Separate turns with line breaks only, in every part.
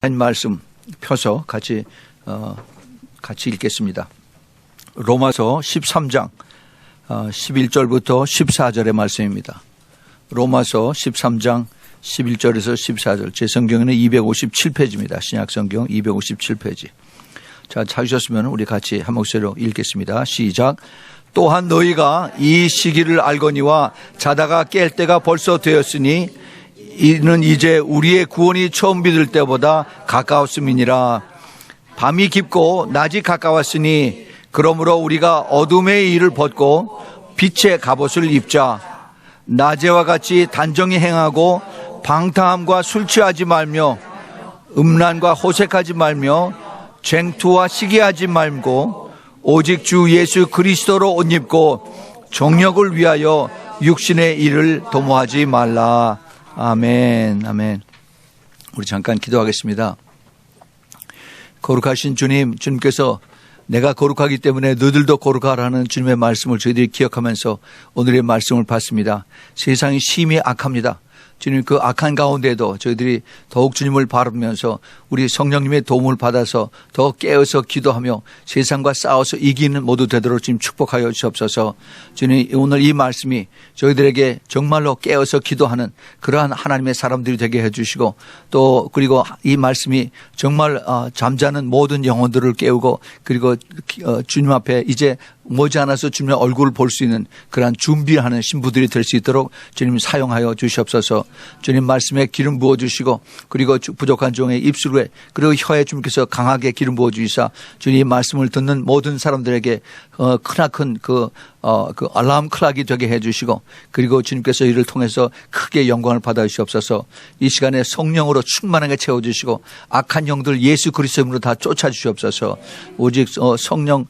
한 말씀 펴서 같이 읽겠습니다. 로마서 13장 11절부터 14절의 말씀입니다. 로마서 13장 11절에서 14절. 제 성경에는 257페이지입니다. 신약성경 257페이지. 자, 찾으셨으면 우리 같이 한 목소리로 읽겠습니다. 시작. 또한 너희가 이 시기를 알거니와 자다가 깰 때가 벌써 되었으니 이는 이제 우리의 구원이 처음 믿을 때보다 가까웠음이니라. 밤이 깊고 낮이 가까웠으니 그러므로 우리가 어둠의 일을 벗고 빛의 갑옷을 입자. 낮에와 같이 단정히 행하고 방탕함과 술 취하지 말며 음란과 호색하지 말며 쟁투와 시기하지 말고 오직 주 예수 그리스도로 옷 입고 정력을 위하여 육신의 일을 도모하지 말라. 아멘. 아멘. 우리 잠깐 기도하겠습니다. 거룩하신 주님, 주님께서 내가 거룩하기 때문에 너희들도 거룩하라는 주님의 말씀을 저희들이 기억하면서 오늘의 말씀을 받습니다. 세상이 심히 악합니다. 주님, 그 악한 가운데도 저희들이 더욱 주님을 바라보면서 우리 성령님의 도움을 받아서 더 깨어서 기도하며 세상과 싸워서 이기는 모두 되도록 주님 축복하여 주옵소서. 주님, 오늘 이 말씀이 저희들에게 정말로 깨어서 기도하는 그러한 하나님의 사람들이 되게 해주시고, 또 그리고 이 말씀이 정말 잠자는 모든 영혼들을 깨우고, 그리고 주님 앞에 이제 머지않아서 주님의 얼굴을 볼 수 있는 그러한 준비하는 신부들이 될 수 있도록 주님 사용하여 주시옵소서. 주님 말씀에 기름 부어주시고, 그리고 부족한 종의 입술에 그리고 혀에 주님께서 강하게 기름 부어주시사 주님 말씀을 듣는 모든 사람들에게 크나큰 그 알람 클락이 되게 해주시고, 그리고 주님께서 이를 통해서 크게 영광을 받아주시옵소서. 이 시간에 성령으로 충만하게 채워주시고 악한 영들 예수 그리스도 이름으로 다 쫓아주시옵소서. 오직 성령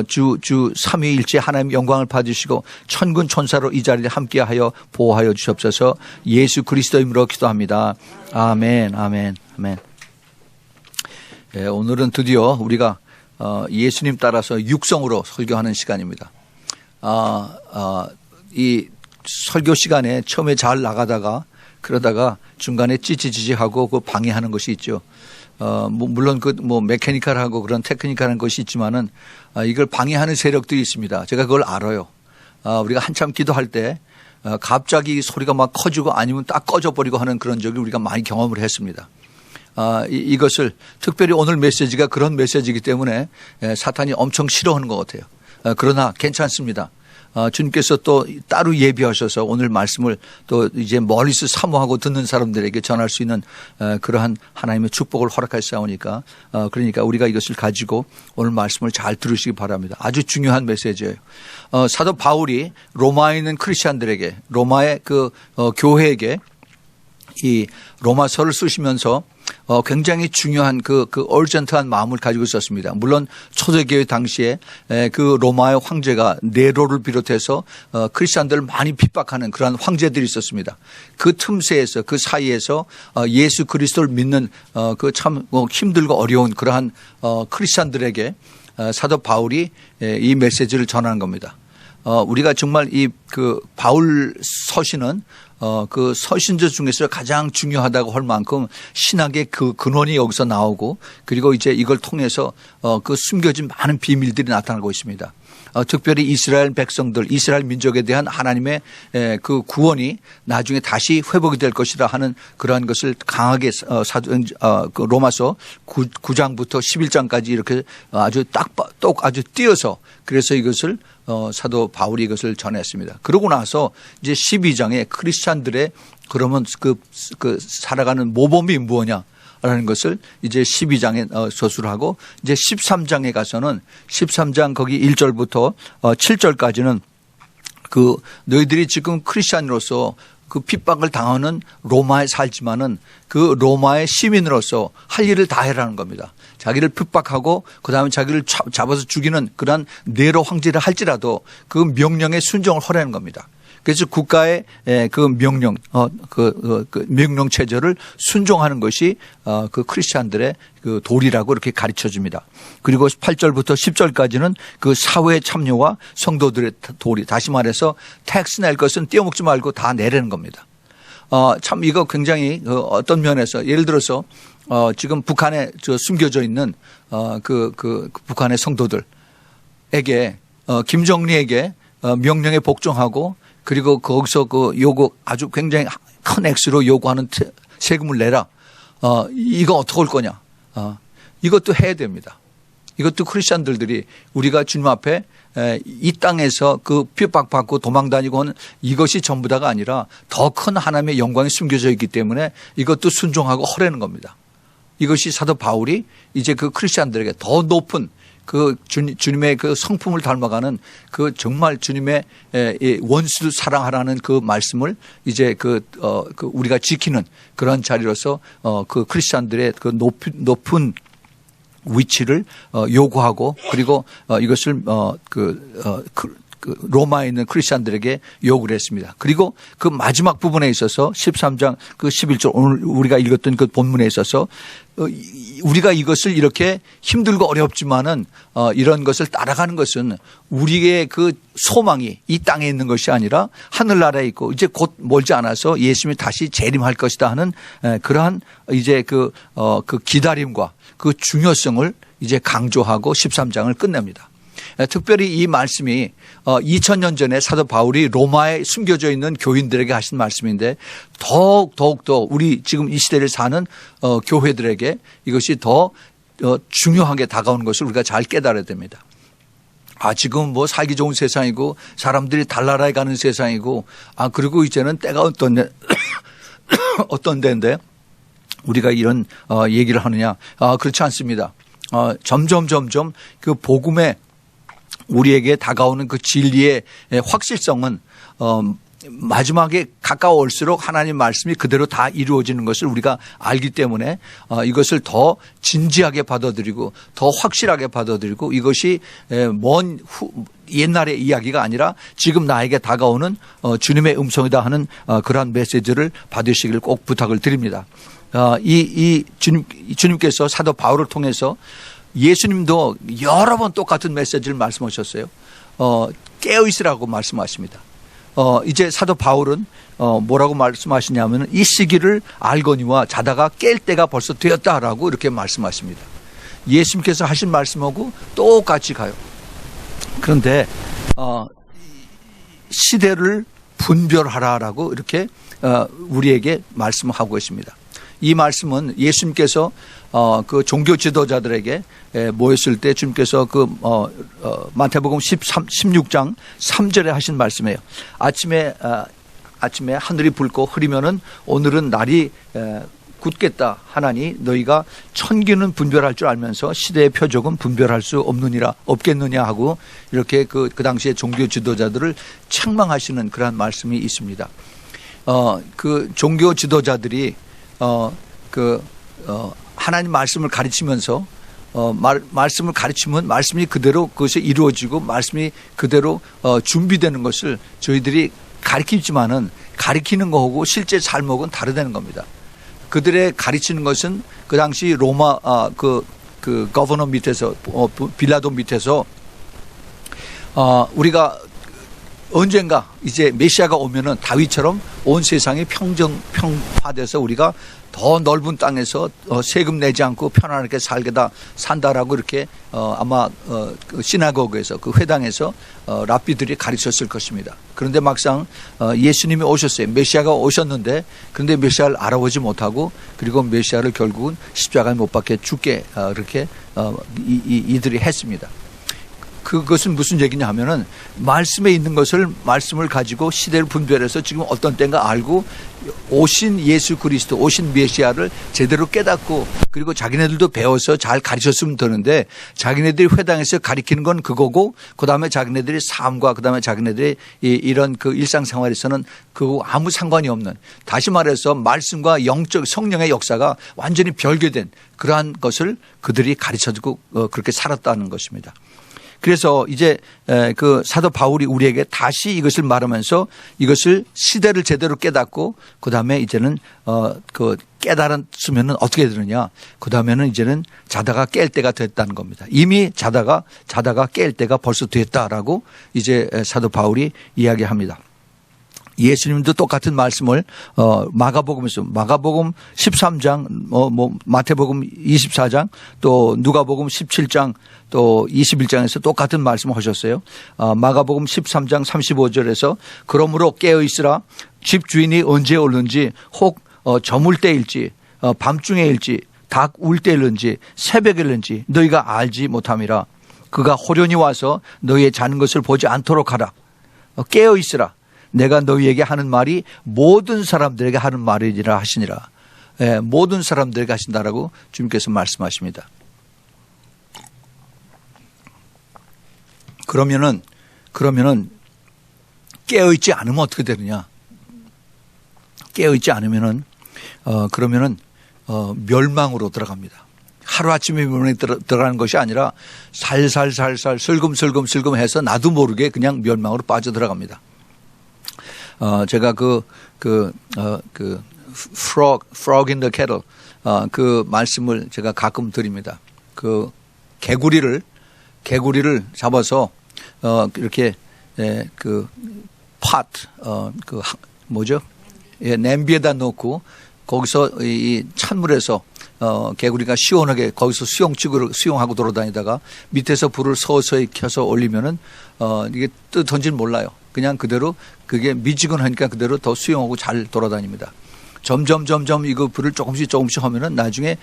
주 삼위일체 하나님 영광을 받으시고 천군 천사로 이 자리에 함께하여 보호하여 주시옵소서. 예수 그리스도 이름으로 기도합니다. 아멘. 아멘. 아멘. 예, 오늘은 드디어 우리가 예수님 따라서 육성으로 설교하는 시간입니다. 이 설교 시간에 처음에 잘 나가다가 그러다가 중간에 찌찌찌찌하고 그 방해하는 것이 있죠. 물론 메케니컬하고 그런 테크니컬한 것이 있지만은 이걸 방해하는 세력들이 있습니다. 제가 그걸 알아요. 우리가 한참 기도할 때 갑자기 소리가 막 커지고 아니면 딱 꺼져버리고 하는 그런 적을 우리가 많이 경험을 했습니다. 이것을 특별히 오늘 메시지가 그런 메시지이기 때문에 사탄이 엄청 싫어하는 것 같아요. 그러나 괜찮습니다. 주님께서 또 따로 예비하셔서 오늘 말씀을 또 이제 멀리서 사모하고 듣는 사람들에게 전할 수 있는 그러한 하나님의 축복을 허락하시오니까, 그러니까 우리가 이것을 가지고 오늘 말씀을 잘 들으시기 바랍니다. 아주 중요한 메시지예요. 사도 바울이 로마에 있는 크리스찬들에게, 로마의 그 교회에게 이 로마서를 쓰시면서 굉장히 중요한 그 얼전트한 마음을 가지고 있었습니다. 물론 초대교회 당시에 그 로마의 황제가 네로를 비롯해서 크리스천들을 많이 핍박하는 그러한 황제들이 있었습니다. 그 틈새에서 그 사이에서 예수 그리스도를 믿는 그 참 힘들고 어려운 그러한 크리스천들에게 사도 바울이 이 메시지를 전하는 겁니다. 우리가 정말 그 바울 서신은 그 서신서 중에서 가장 중요하다고 할 만큼 신학의 그 근원이 여기서 나오고, 그리고 이제 이걸 통해서 그 숨겨진 많은 비밀들이 나타나고 있습니다. 특별히 이스라엘 백성들, 이스라엘 민족에 대한 하나님의 그 구원이 나중에 다시 회복이 될 것이라 하는 그러한 것을 강하게 그 로마서 9장부터 11장까지 이렇게 아주 아주 띄어서, 그래서 이것을 사도 바울이 이것을 전했습니다. 그러고 나서 이제 12장에 크리스찬들의 그러면 그 살아가는 모범이 뭐냐 라는 것을 이제 12장에 서술을 하고, 이제 13장에 가서는 13장 거기 1절부터 7절까지는 그 너희들이 지금 크리스찬으로서 그 핍박을 당하는 로마에 살지만은 그 로마의 시민으로서 할 일을 다 해라는 겁니다. 자기를 핍박하고 그다음에 자기를 잡아서 죽이는 그런 네로 황제를 할지라도 그 명령에 순종을 하라는 겁니다. 그래서 국가의 그 명령, 그 명령 체제를 순종하는 것이 그 크리스찬들의 그 도리라고 이렇게 가르쳐 줍니다. 그리고 8절부터 10절까지는 그 사회의 참여와 성도들의 도리, 다시 말해서 텍스 낼 것은 떼어먹지 말고 다 내라는 겁니다. 참 이거 굉장히 어떤 면에서 예를 들어서 지금 북한에 숨겨져 있는 그 북한의 성도들에게 김정리에게 명령에 복종하고 그리고 거기서 그 요구 아주 굉장히 큰 액수로 요구하는 세금을 내라. 이거 어떻게 할 거냐. 이것도 해야 됩니다. 이것도 크리스천들이 우리가 주님 앞에 이 땅에서 그 핍박받고 도망다니고 하는 이것이 전부 다가 아니라 더 큰 하나님의 영광이 숨겨져 있기 때문에 이것도 순종하고 허라는 겁니다. 이것이 사도 바울이 이제 그 크리스천들에게 더 높은 그 주님의 그 성품을 닮아가는 그 정말 주님의 원수를 사랑하라는 그 말씀을 이제 그 우리가 지키는 그런 자리로서 그 크리스천들의 그 높은 위치를 요구하고 그리고 이것을 로마에 있는 크리스천들에게 요구를 했습니다. 그리고 그 마지막 부분에 있어서 13장 그 11절 오늘 우리가 읽었던 그 본문에 있어서 우리가 이것을 이렇게 힘들고 어렵지만은 이런 것을 따라가는 것은 우리의 그 소망이 이 땅에 있는 것이 아니라 하늘나라에 있고 이제 곧 멀지 않아서 예수님이 다시 재림할 것이다 하는 그러한 이제 그 기다림과 그 중요성을 이제 강조하고 13장을 끝냅니다. 특별히 이 말씀이 2000년 전에 사도 바울이 로마에 숨겨져 있는 교인들에게 하신 말씀인데 더욱더 우리 지금 이 시대를 사는 교회들에게 이것이 더 중요하게 다가오는 것을 우리가 잘 깨달아야 됩니다. 지금 뭐 살기 좋은 세상이고 사람들이 달나라에 가는 세상이고 그리고 이제는 때가 어떤 데인데 우리가 이런 얘기를 하느냐. 그렇지 않습니다. 점점 그 복음의 우리에게 다가오는 그 진리의 확실성은 마지막에 가까워올수록 하나님 말씀이 그대로 다 이루어지는 것을 우리가 알기 때문에 이것을 더 진지하게 받아들이고 더 확실하게 받아들이고 이것이 먼 옛날의 이야기가 아니라 지금 나에게 다가오는 주님의 음성이다 하는 그러한 메시지를 받으시길 꼭 부탁을 드립니다. 주님께서 사도 바울을 통해서 예수님도 여러 번 똑같은 메시지를 말씀하셨어요. 깨어있으라고 말씀하십니다. 이제 사도 바울은 뭐라고 말씀하시냐면 이 시기를 알거니와 자다가 깰 때가 벌써 되었다라고 이렇게 말씀하십니다. 예수님께서 하신 말씀하고 똑같이 가요. 그런데 시대를 분별하라라고 이렇게 우리에게 말씀하고 있습니다. 이 말씀은 예수님께서 그 종교 지도자들에게 모였을 때 주님께서 그 마태복음 16장 3절에 하신 말씀이에요. 아침에 하늘이 붉고 흐리면은 오늘은 날이 굳겠다 하나니 너희가 천기는 분별할 줄 알면서 시대의 표적은 분별할 수 없겠느냐 하고 이렇게 그 당시에 종교 지도자들을 책망하시는 그러한 말씀이 있습니다. 그 종교 지도자들이 하나님 말씀을 가르치면서 말씀을 가르치면 말씀이 그대로 그것이 이루어지고 말씀이 그대로 준비되는 것을 저희들이 가르치지만은 가르치는 거하고 실제 삶하고는 다르다는 겁니다. 그들의 가르치는 것은 그 당시 로마 그 거버너 밑에서 빌라도 밑에서 우리가 언젠가 이제 메시아가 오면은 다윗처럼 온 세상이 평화돼서 우리가 더 넓은 땅에서 세금 내지 않고 편안하게 산다라고 이렇게 아마 시나고그에서 그 회당에서 랍비들이 가르쳤을 것입니다. 그런데 막상 예수님이 오셨어요. 메시아가 오셨는데 그런데 메시아를 알아보지 못하고 그리고 메시아를 결국은 십자가에 못 박혀 죽게 이렇게 이들이 했습니다. 그것은 무슨 얘기냐 하면은 말씀에 있는 말씀을 가지고 시대를 분별해서 지금 어떤 때인가 알고 오신 예수 그리스도 오신 메시아를 제대로 깨닫고 그리고 자기네들도 배워서 잘 가르쳤으면 되는데 자기네들이 회당에서 가르치는 건 그거고 그다음에 자기네들의 삶과 그다음에 자기네들의 이런 그 일상생활에서는 그 아무 상관이 없는 다시 말해서 말씀과 영적 성령의 역사가 완전히 별개된 그러한 것을 그들이 가르쳐주고 그렇게 살았다는 것입니다. 그래서 이제 그 사도 바울이 우리에게 다시 이것을 말하면서 이것을 시대를 제대로 깨닫고 그다음에 이제는 그 깨달았으면은 어떻게 되느냐. 그다음에는 이제는 자다가 깰 때가 됐다는 겁니다. 이미 자다가 깰 때가 벌써 됐다라고 이제 사도 바울이 이야기합니다. 예수님도 똑같은 말씀을 마가복음에서 마가복음 13장 마태복음 24장 또 누가복음 17장 또 21장에서 똑같은 말씀을 하셨어요. 마가복음 13장 35절에서 그러므로 깨어 있으라 집 주인이 언제 오는지 혹 저물 때일지 밤중에일지 닭 울 때일는지 새벽일는지 너희가 알지 못함이라. 그가 호련히 와서 너희의 자는 것을 보지 않도록 하라. 깨어 있으라. 내가 너희에게 하는 말이 모든 사람들에게 하는 말이라 하시니라. 예, 모든 사람들에게 하신다라고 주님께서 말씀하십니다. 그러면은 깨어있지 않으면 어떻게 되느냐? 깨어있지 않으면은 그러면은 멸망으로 들어갑니다. 하루아침에 멸망에 들어가는 것이 아니라 살살살살 슬금슬금 해서 나도 모르게 그냥 멸망으로 빠져들어갑니다. 제가 frog in the kettle, 그 말씀을 제가 가끔 드립니다. 그 개구리를 잡아서, 이렇게, 냄비에다 넣고 거기서 이 찬물에서 개구리가 시원하게 거기서 수영하고 돌아다니다가 밑에서 불을 서서히 켜서 올리면은 이게 던질 몰라요. 그냥 그대로 그게 미지근하니까 그대로 더 수영하고 잘 돌아다닙니다. 점점 이거 불을 조금씩 하면은 나중에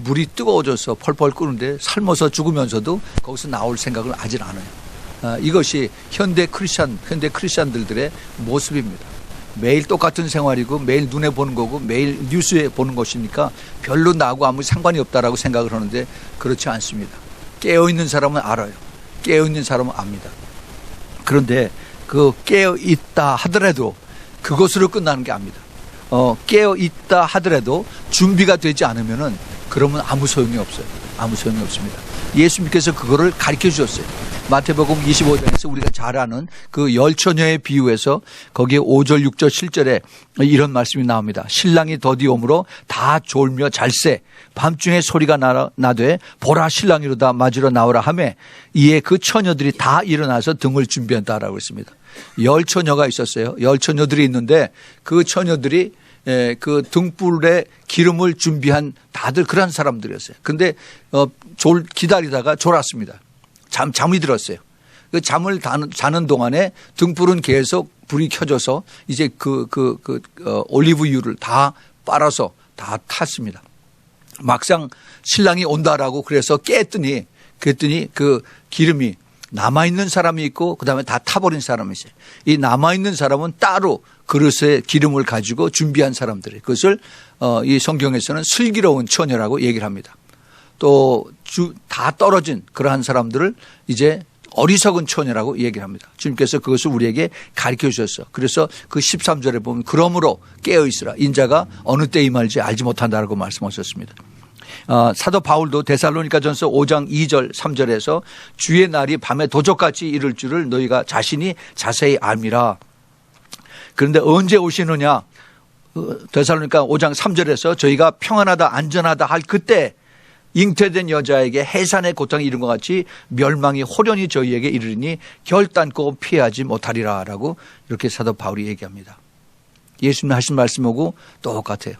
물이 뜨거워져서 펄펄 끓는데 삶아서 죽으면서도 거기서 나올 생각을 하질 않아요. 이것이 현대 크리스찬들의 모습입니다. 매일 똑같은 생활이고 매일 눈에 보는 거고 매일 뉴스에 보는 것이니까 별로 나하고 아무 상관이 없다라고 생각을 하는데 그렇지 않습니다. 깨어있는 사람은 알아요. 깨어있는 사람은 압니다. 그런데 그 깨어있다 하더라도 그것으로 끝나는 게 아닙니다. 깨어있다 하더라도 준비가 되지 않으면은 그러면 아무 소용이 없어요. 아무 소용이 없습니다. 예수님께서 그거를 가르쳐 주셨어요. 마태복음 25장에서 우리가 잘 아는 그 열처녀의 비유에서 거기에 5절, 6절, 7절에 이런 말씀이 나옵니다. 신랑이 더디 오므로 다 졸며 잘새 밤중에 소리가 나되 보라 신랑이로다 맞으러 나오라 하매 이에 그 처녀들이 다 일어나서 등을 준비한다라고 했습니다. 열처녀가 있었어요. 열처녀들이 있는데 그 처녀들이 그 등불에 기름을 준비한 다들 그런 사람들이었어요. 근데 기다리다가 졸았습니다. 잠이 들었어요. 그 잠을 자는 동안에 등불은 계속 불이 켜져서 이제 올리브유를 다 빨아서 다 탔습니다. 막상 신랑이 온다라고 그래서 그랬더니 그 기름이 남아있는 사람이 있고 그다음에 다 타버린 사람이 있어요. 이 남아있는 사람은 따로 그릇에 기름을 가지고 준비한 사람들이에요. 그것을 이 성경에서는 슬기로운 처녀라고 얘기를 합니다. 또 다 떨어진 그러한 사람들을 이제 어리석은 처녀라고 얘기를 합니다. 주님께서 그것을 우리에게 가르쳐 주셨어. 그래서 그 13절에 보면 그러므로 깨어있으라. 인자가 어느 때 임할지 알지 못한다라고 말씀하셨습니다. 사도 바울도 데살로니가전서 5장 2절 3절에서 주의 날이 밤에 도적같이 이를 줄을 너희가 자신이 자세히 알미라. 그런데 언제 오시느냐? 데살로니가 5장 3절에서 저희가 평안하다 안전하다 할 그때 잉태된 여자에게 해산의 고통이 이른 것 같이 멸망이 호련히 저희에게 이르리니 결단코 피하지 못하리라 라고 이렇게 사도 바울이 얘기합니다. 예수님 하신 말씀하고 똑같아요.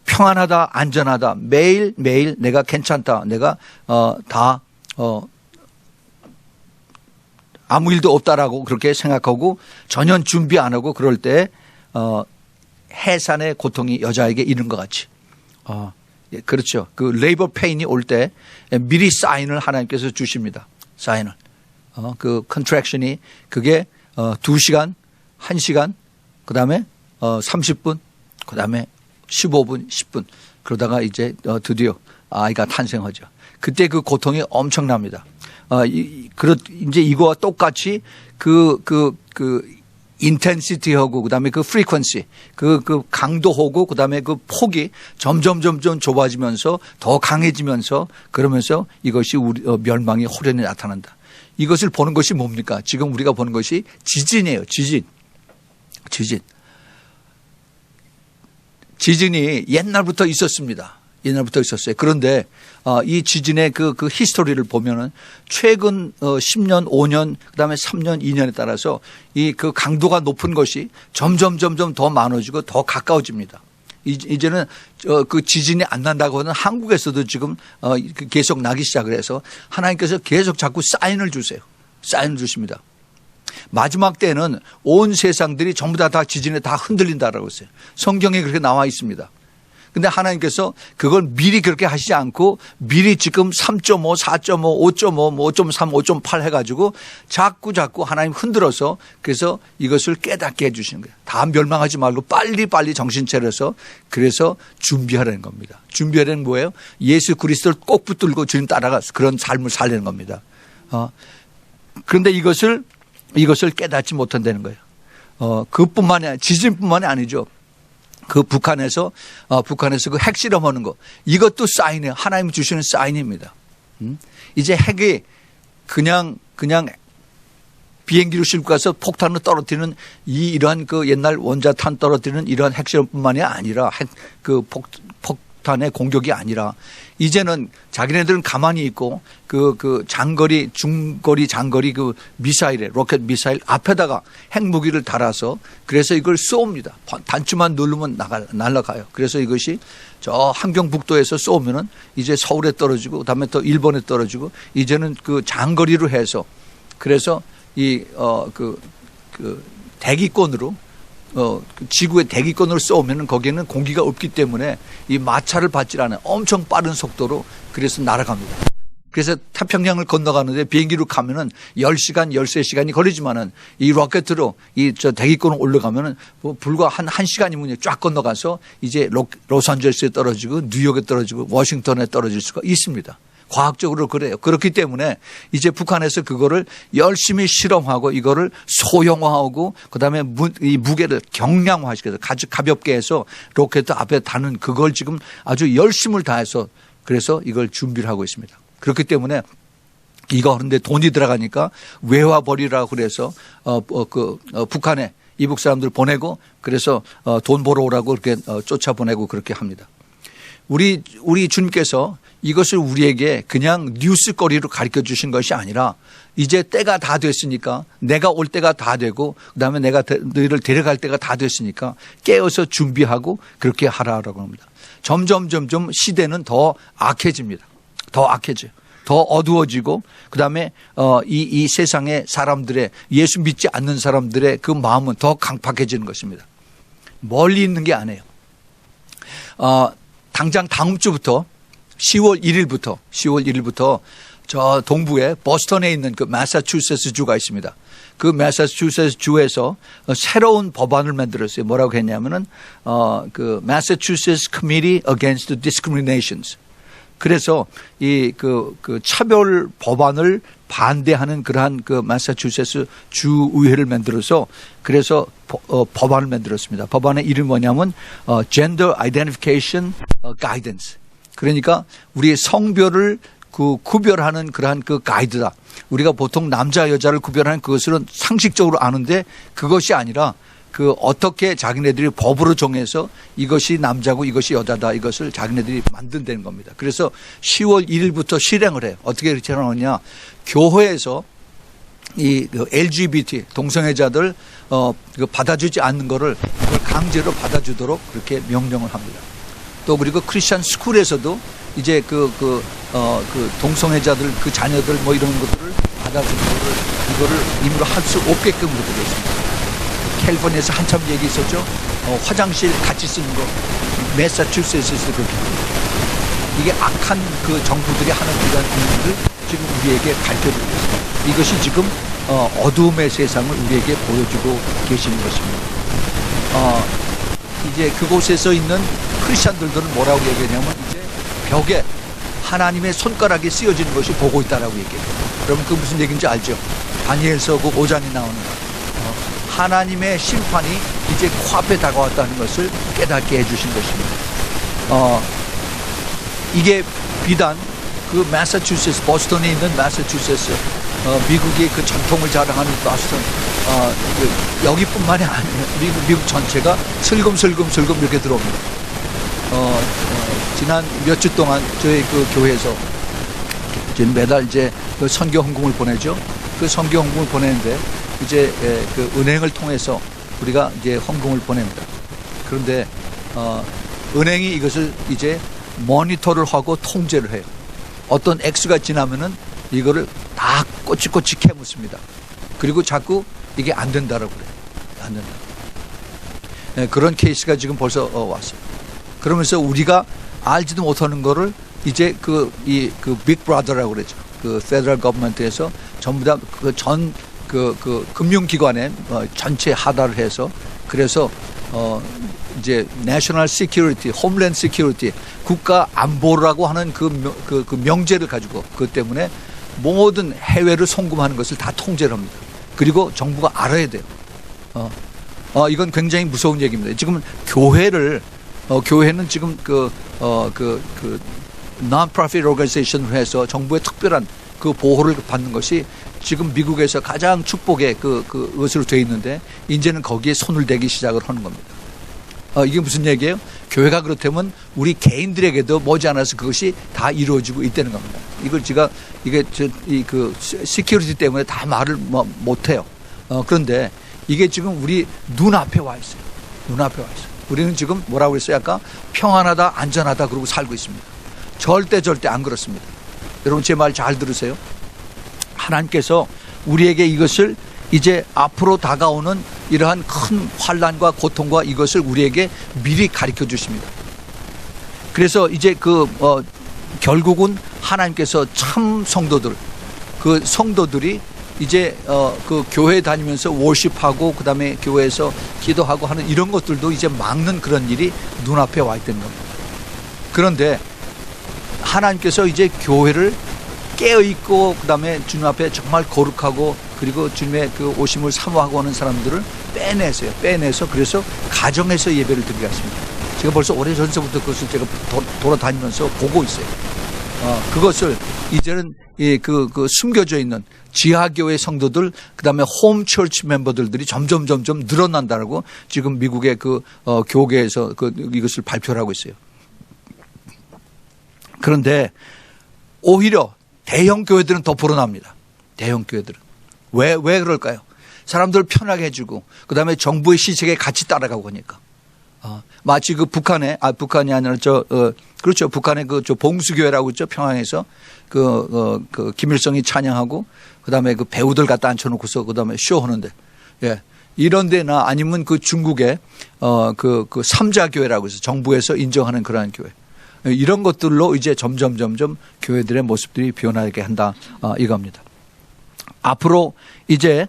평안하다 안전하다 매일 내가 괜찮다 내가 아무 일도 없다라고 그렇게 생각하고 전혀 준비 안 하고 그럴 때 해산의 고통이 여자에게 이른 것 같이 그렇죠. 그 레이버 페인이 올 때 미리 사인을 하나님께서 주십니다. 사인을 그 컨트랙션이 그게 2시간 1시간 그다음에 30분 그다음에 15분 10분 그러다가 이제 드디어 아이가 탄생하죠. 그때 그 고통이 엄청납니다. 이제 이거와 똑같이 그 인텐시티하고 그다음에 그 프리퀀시 그 강도하고 그다음에 그 폭이 점점 좁아지면서 더 강해지면서 그러면서 이것이 우리 멸망이 호련히 나타난다. 이것을 보는 것이 뭡니까? 지금 우리가 보는 것이 지진이에요. 지진이 옛날부터 있었습니다. 옛날부터 있었어요. 그런데 이 지진의 그 히스토리를 보면은 최근 10년, 5년, 그다음에 3년, 2년에 따라서 이 그 강도가 높은 것이 점점 더 많아지고 더 가까워집니다. 이제는 그 지진이 안 난다고 하는 한국에서도 지금 계속 나기 시작을 해서 하나님께서 계속 자꾸 사인을 주세요. 사인을 주십니다. 마지막 때는 온 세상들이 전부 다 지진에 다 흔들린다라고 했어요. 성경에 그렇게 나와 있습니다. 근데 하나님께서 그걸 미리 그렇게 하시지 않고 미리 지금 3.5, 4.5, 5.5, 5.3, 5.8 해가지고 자꾸 하나님 흔들어서 그래서 이것을 깨닫게 해주시는 거예요. 다 멸망하지 말고 빨리 정신 차려서 그래서 준비하라는 겁니다. 준비하라는 뭐예요? 예수 그리스도를 꼭 붙들고 주님 따라가서 그런 삶을 살리는 겁니다. 그런데 이것을 깨닫지 못한다는 거예요. 그뿐만이 아니라 지진뿐만이 아니죠. 그 북한에서 그 핵실험하는 거 이것도 사인이에요. 하나님이 주시는 사인입니다. 이제 핵이 그냥 비행기로 싣고 가서 폭탄을 떨어뜨리는 이러한 그 옛날 원자탄 떨어뜨리는 이러한 핵실험뿐만이 아니라 그 폭탄의 공격이 아니라 이제는 자기네들은 가만히 있고 그 장거리, 중거리, 장거리 그 미사일에 로켓 미사일 앞에다가 핵무기를 달아서 그래서 이걸 쏘옵니다. 단추만 누르면 날아가요. 그래서 이것이 저 함경북도에서 쏘면은 이제 서울에 떨어지고 그다음에 또 일본에 떨어지고 이제는 그 장거리로 해서 그래서 그 대기권으로 지구의 대기권을 쏘면은 거기에는 공기가 없기 때문에 이 마찰을 받질 않아요. 엄청 빠른 속도로 그래서 날아갑니다. 그래서 태평양을 건너가는데 비행기로 가면은 10시간, 13시간이 걸리지만은 이 로켓으로 저 대기권을 올라가면은 뭐 불과 한 시간이면 쫙 건너가서 이제 로스앤젤레스에 떨어지고 뉴욕에 떨어지고 워싱턴에 떨어질 수가 있습니다. 과학적으로 그래요. 그렇기 때문에 이제 북한에서 그거를 열심히 실험하고 이거를 소형화하고 그다음에 이 무게를 경량화시켜서 아주 가볍게 해서 로켓 앞에 다는 그걸 지금 아주 열심을 다해서 그래서 이걸 준비를 하고 있습니다. 그렇기 때문에 이거 하는데 돈이 들어가니까 외화벌이라고 그래서 북한에 이북 사람들 보내고 그래서 돈 벌어 오라고 그렇게 쫓아보내고 그렇게 합니다. 우리 주님께서 이것을 우리에게 그냥 뉴스거리로 가르쳐 주신 것이 아니라 이제 때가 다 됐으니까 내가 올 때가 다 되고 그다음에 내가 너희를 데려갈 때가 다 됐으니까 깨어서 준비하고 그렇게 하라라고 합니다. 점점 시대는 더 악해집니다. 더 악해져요. 더 어두워지고 그다음에 이 세상의 사람들의 예수 믿지 않는 사람들의 그 마음은 더 강팍해지는 것입니다. 멀리 있는 게 아니에요. 당장 다음 주부터 10월 1일부터 저 동부에 보스턴에 있는 그 매사추세츠 주가 있습니다. 그 매사추세츠 주에서 새로운 법안을 만들었어요. 뭐라고 했냐면은 그 Massachusetts Committee Against Discriminations. 그래서 그 차별 법안을 반대하는 그러한 그 매사추세츠 주 의회를 만들어서 그래서 법안을 만들었습니다. 법안의 이름이 뭐냐면 Gender Identification Guidance. 그러니까 우리의 성별을 구별하는 그러한 그 가이드다. 우리가 보통 남자 여자를 구별하는 그것은 상식적으로 아는데 그것이 아니라 그 어떻게 자기네들이 법으로 정해서 이것이 남자고 이것이 여자다 이것을 자기네들이 만든다는 겁니다. 그래서 10월 1일부터 실행을 해요. 어떻게 그렇게 하느냐. 교회에서 이 LGBT 동성애자들 받아주지 않는 거를 그걸 강제로 받아주도록 그렇게 명령을 합니다. 또 그리고 크리스천 스쿨에서도 이제 그 동성애자들 그 자녀들 뭐 이런 것들을 받아주는 거를 이거를 임의로 할 수 없게끔 그렇게 되어 있습니다. 캘리포니아에서 한참 얘기 있었죠. 화장실 같이 쓰는 거 매사추세츠에서 그렇게 합니다. 이게 악한 그 정부들이 하는 이런 일들을 지금 우리에게 가르쳐주고 있습니다. 이것이 지금 어두움의 세상을 우리에게 보여주고 계시는 것입니다. 이제 그곳에서 있는 크리스천들은 뭐라고 얘기하냐면 이제 벽에 하나님의 손가락이 쓰여지는 것이 보고 있다라고 얘기해요. 그러면 그 무슨 얘기인지 알죠? 다니엘서 그 5장에 나오는 하나님의 심판이 이제 코앞에 다가왔다는 것을 깨닫게 해주신 것입니다. 이게 비단 그 매사추세츠 보스턴에 있는 매사추세츠 미국의 그 전통을 자랑하는 보스턴 여기뿐만이 아니에요. 미국 전체가 슬금슬금 이렇게 들어옵니다. 지난 몇 주 동안 저희 그 교회에서 지금 매달 이제 그 선교 헌금을 보내죠. 그 선교 헌금을 보내는데 이제 그 은행을 통해서 우리가 이제 헌금을 보냅니다. 그런데 은행이 이것을 이제 모니터를 하고 통제를 해요. 어떤 액수가 지나면은 이거를 다 꼬치꼬치 캐묻습니다. 그리고 자꾸 이게 안 된다라고 그래요. 안 된다. 그런 케이스가 지금 벌써 왔어요. 그러면서 우리가 알지도 못하는 거를 이제 그 빅브라더라고 그러죠. 그 페더럴 거버먼트에서 전부 다 그 금융기관에 전체 하달을 해서 그래서 이제 내셔널 시큐리티, 홈랜드 시큐리티, 국가 안보라고 하는 그 명제를 가지고 그것 때문에 모든 해외를 송금하는 것을 다 통제를 합니다. 그리고 정부가 알아야 돼요. 이건 굉장히 무서운 얘기입니다. 지금 교회는 지금 non-profit organization을 해서 정부의 특별한 그 보호를 받는 것이 지금 미국에서 가장 축복의 그것으로 되어 있는데 이제는 거기에 손을 대기 시작을 하는 겁니다. 이게 무슨 얘기예요? 교회가 그렇다면 우리 개인들에게도 머지않아서 그것이 다 이루어지고 있다는 겁니다. 이걸 제가 그 시큐리티 때문에 다 말을 못해요. 그런데 이게 지금 우리 눈앞에 와 있어요. 눈앞에 와 있어요. 우리는 지금 뭐라고 그랬어요? 아까 평안하다, 안전하다 그러고 살고 있습니다. 절대 안 그렇습니다. 여러분 제 말 잘 들으세요. 하나님께서 우리에게 이것을 이제 앞으로 다가오는 이러한 큰 환난과 고통과 이것을 우리에게 미리 가르쳐 주십니다. 그래서 이제 결국은 하나님께서 참 성도들, 그 성도들이 이제 그 교회 다니면서 월십하고 그다음에 교회에서 기도하고 하는 이런 것들도 이제 막는 그런 일이 눈앞에 와 있다는 겁니다. 그런데 하나님께서 이제 교회를 깨어있고 그다음에 주님 앞에 정말 거룩하고 그리고 주님의 그 오심을 사모하고 하는 사람들을 빼내서 그래서 가정에서 예배를 드리게 했습니다. 제가 벌써 오래전서부터 그것을 제가 돌아다니면서 보고 있어요. 그것을 이제는 그 숨겨져 있는 지하교회 성도들 그다음에 홈처치 멤버들이 점점 늘어난다고 지금 미국의 교계에서 이것을 발표를 하고 있어요. 그런데 오히려 대형 교회들은 더 불어납니다. 대형 교회들은. 왜 그럴까요? 사람들 편하게 해주고 그다음에 정부의 시책에 같이 따라가고 하니까. 마치 북한이 아니라 그렇죠. 북한의 봉수교회라고 있죠. 평양에서 김일성이 찬양하고 그다음에 그 배우들 갖다 앉혀놓고서 그다음에 쇼하는데, 예. 이런 데나 아니면 중국의 삼자교회라고 해서 정부에서 인정하는 그러한 교회. 이런 것들로 이제 점점 교회들의 모습들이 변하게 한다. 이겁니다. 앞으로 이제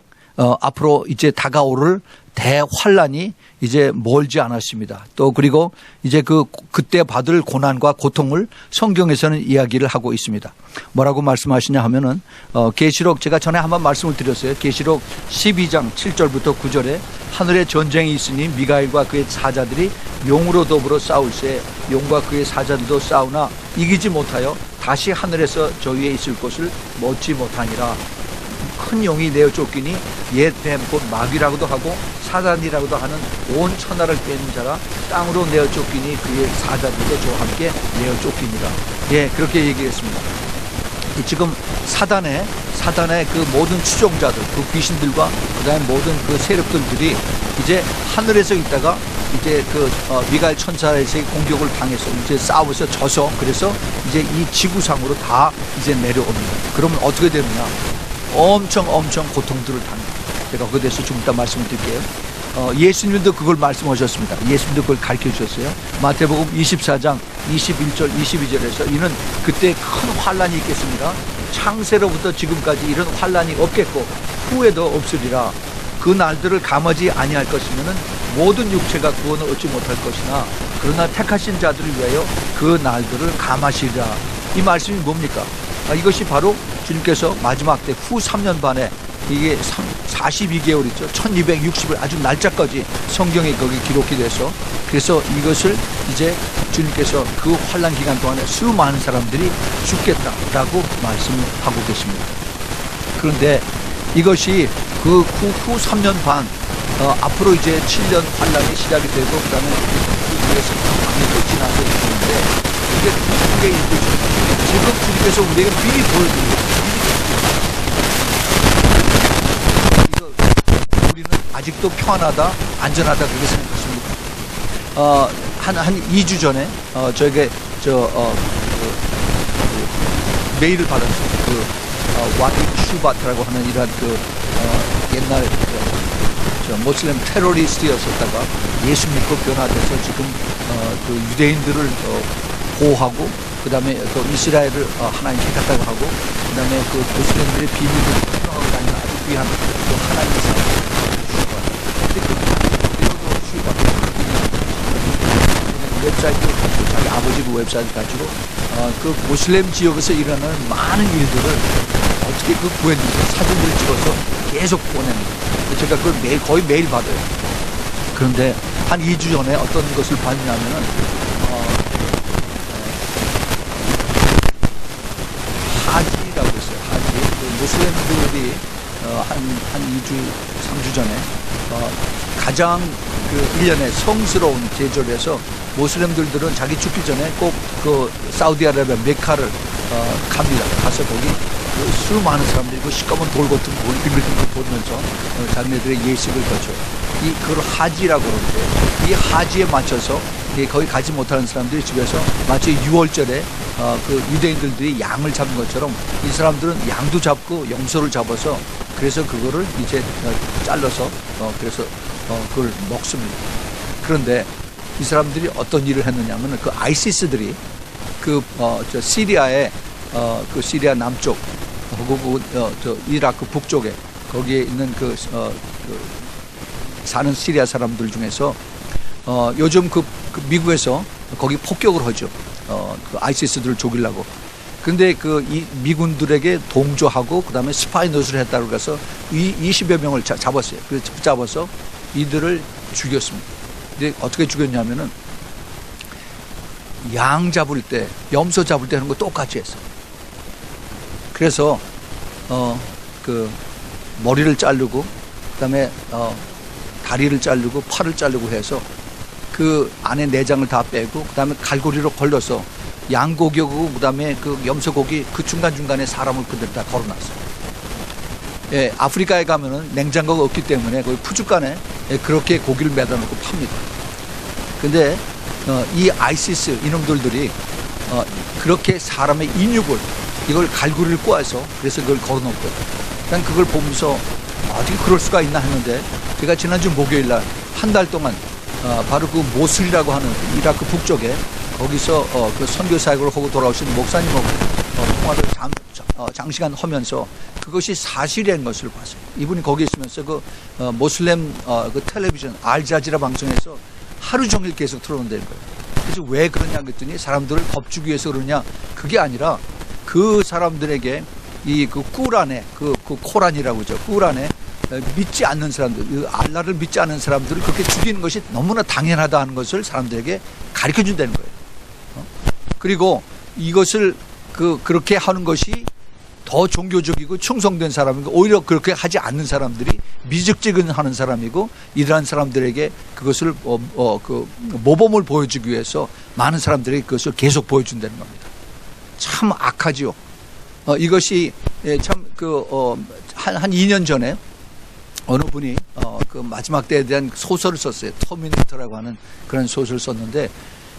다가올 대환란이 이제 멀지 않았습니다. 또 그리고 이제 그때 받을 고난과 고통을 성경에서는 이야기를 하고 있습니다. 뭐라고 말씀하시냐 하면은 계시록 제가 전에 한번 말씀을 드렸어요. 계시록 12장 7절부터 9절에 하늘에 전쟁이 있으니 미가엘과 그의 사자들이 용으로 더불어 싸울세 용과 그의 사자들도 싸우나 이기지 못하여 다시 하늘에서 저 위에 있을 것을 먹지 못하니라. 큰 용이 내어 쫓기니 옛 뱀 곧 마귀라고도 하고 사단이라고도 하는 온 천하를 꿰는 자라 땅으로 내어 쫓기니 그의 사자들도 저와 함께 내어 쫓기니라. 예, 그렇게 얘기했습니다. 지금 사단의 그 모든 추종자들, 그 귀신들과 그다음에 모든 그 세력들이 이제 하늘에서 있다가 이제 미가엘 천사의 공격을 당해서 이제 싸워서 져서 그래서 이제 이 지구상으로 다 이제 내려옵니다. 그러면 어떻게 되느냐? 엄청 고통들을 당합니다. 제가 그에 대해서 좀 이따 말씀을 드릴게요. 예수님도 그걸 말씀하셨습니다. 예수님도 그걸 가르쳐 주셨어요. 마태복음 24장 21절 22절에서 이는 그때 큰 환란이 있겠습니다. 창세로부터 지금까지 이런 환란이 없겠고 후에도 없으리라. 그 날들을 감하지 아니할 것이면은 모든 육체가 구원을 얻지 못할 것이나 그러나 택하신 자들을 위하여 그 날들을 감하시리라. 이 말씀이 뭡니까? 이것이 바로 주님께서 마지막 때 후 3년 반에 이게 42개월이죠. 1260일 아주 날짜까지 성경에 거기 기록이 돼서 그래서 이것을 이제 주님께서 그 환난 기간 동안에 수많은 사람들이 죽겠다라고 말씀하고 계십니다. 그런데 이것이 그 후 3년 반 앞으로 이제 7년 환난이 시작이 되고 그다음에 그 위에서 끝이 나서 있는데 이게 두개 있고 지금 주님께서 우리에게 미리 보여드리고 우리는 아직도 평안하다, 안전하다 그렇게 생각했습니다. 한 2주 전에 저에게 메일을 받았어요. 와디 슈바트라고 하는 이러한 옛날 모슬렘 테러리스트였었다가 예수 믿고 변화돼서 지금 유대인들을 보호하고 그다음에 또 이스라엘을 하나님께 갖다가 하고 그다음에 모슬렘들의 비밀을 풀어가고 다니는 아주 귀한 하나님의 사람 웹사이트를 가지고 자기 아버지 웹사이트 가지고 모슬렘 지역에서 일어나는 많은 일들을 어떻게 구했는지 사진들을 찍어서 계속 보냅니다. 제가 그걸 거의 매일 받아요. 그런데 한 2주 전에 어떤 것을 봤냐면은 하지라고 했어요. 하지. 모슬렘들이 한 2주, 3주 전에 가장 1년에 성스러운 계절에서 모슬렘들은 자기 죽기 전에 꼭 사우디아라비아 메카를 갑니다. 가서 거기 수많은 사람들이 시꺼먼 돌 같은 돌 빙글빙글 돌면서 자기네들의 예식을 거쳐요. 그걸 하지라고 그러는데 이 하지에 맞춰서 거기 가지 못하는 사람들이 집에서 마치 6월절에 유대인들이 양을 잡는 것처럼 이 사람들은 양도 잡고 염소를 잡아서 그래서 그거를 이제 잘라서 그래서 그걸 먹습니다. 그런데 이 사람들이 어떤 일을 했느냐면 아이시스들이 시리아의 시리아 남쪽 하고 이라크 북쪽에 거기에 있는 사는 시리아 사람들 중에서 요즘 미국에서 거기 폭격을 하죠. 아이시스들을 죽이려고. 근데 이 미군들에게 동조하고 그다음에 스파이 노릇을 했다고 해서 20여 명을 잡았어요. 그래서 붙잡아서 이들을 죽였습니다. 근데 어떻게 죽였냐면은 양 잡을 때, 염소 잡을 때 하는 거 똑같이 했어요. 그래서 머리를 자르고 그다음에 다리를 자르고 팔을 자르고 해서 그 안에 내장을 다 빼고 그다음에 갈고리로 걸러서 양고기하고 그다음에 염소고기 중간중간에 사람을 그대로 다 걸어놨어요. 예, 아프리카에 가면은 냉장고가 없기 때문에 거기 푸주간에 그렇게 고기를 매다 놓고 팝니다. 근데 이 아이시스 이놈들이 그렇게 사람의 인육을 이걸 갈고리를 꼬아서 그래서 그걸 걸어놓고 난 그걸 보면서 어떻게 그럴 수가 있나 했는데 제가 지난주 목요일날 한 달 동안 바로 모술이라고 하는 이라크 북쪽에 거기서 선교 사역을 하고 돌아오신 목사님하고 통화를 장시간 하면서 그것이 사실인 것을 봤어요. 이분이 거기 있으면서 모슬렘 텔레비전 알자지라 방송에서 하루 종일 계속 틀어놓는다는 거예요. 그래서 왜 그러냐 그랬더니 사람들을 겁주기 위해서 그러냐 그게 아니라 그 사람들에게 꾸란에 코란이라고 하죠. 꾸란에 믿지 않는 사람들, 알라를 믿지 않는 사람들을 그렇게 죽이는 것이 너무나 당연하다 하는 것을 사람들에게 가르쳐 준다는 거예요. 그리고 이것을 그렇게 하는 것이 더 종교적이고 충성된 사람이고 오히려 그렇게 하지 않는 사람들이 미적지근하는 사람이고 이러한 사람들에게 그것을 모범을 보여주기 위해서 많은 사람들이 그것을 계속 보여준다는 겁니다. 참 악하지요. 이것이 참 한 2년 전에 어느 분이 마지막 때에 대한 소설을 썼어요. 터미네이터라고 하는 그런 소설을 썼는데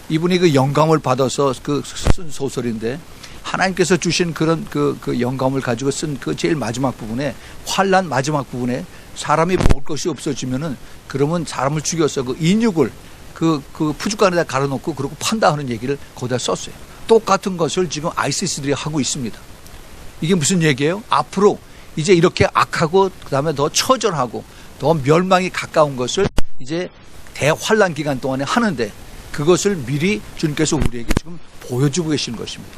이분이 영감을 받아서 쓴 소설인데 하나님께서 주신 그런 영감을 가지고 쓴 제일 마지막 부분에 환난 마지막 부분에 사람이 먹을 것이 없어지면은 그러면 사람을 죽여서 인육을 푸주간에다 갈아놓고 그러고 판다 하는 얘기를 거기다 썼어요. 똑같은 것을 지금 아이시스들이 하고 있습니다. 이게 무슨 얘기예요? 앞으로 이제 이렇게 악하고 그다음에 더 처절하고 더 멸망이 가까운 것을 이제 대환란 기간 동안에 하는데 그것을 미리 주님께서 우리에게 지금 보여주고 계신 것입니다.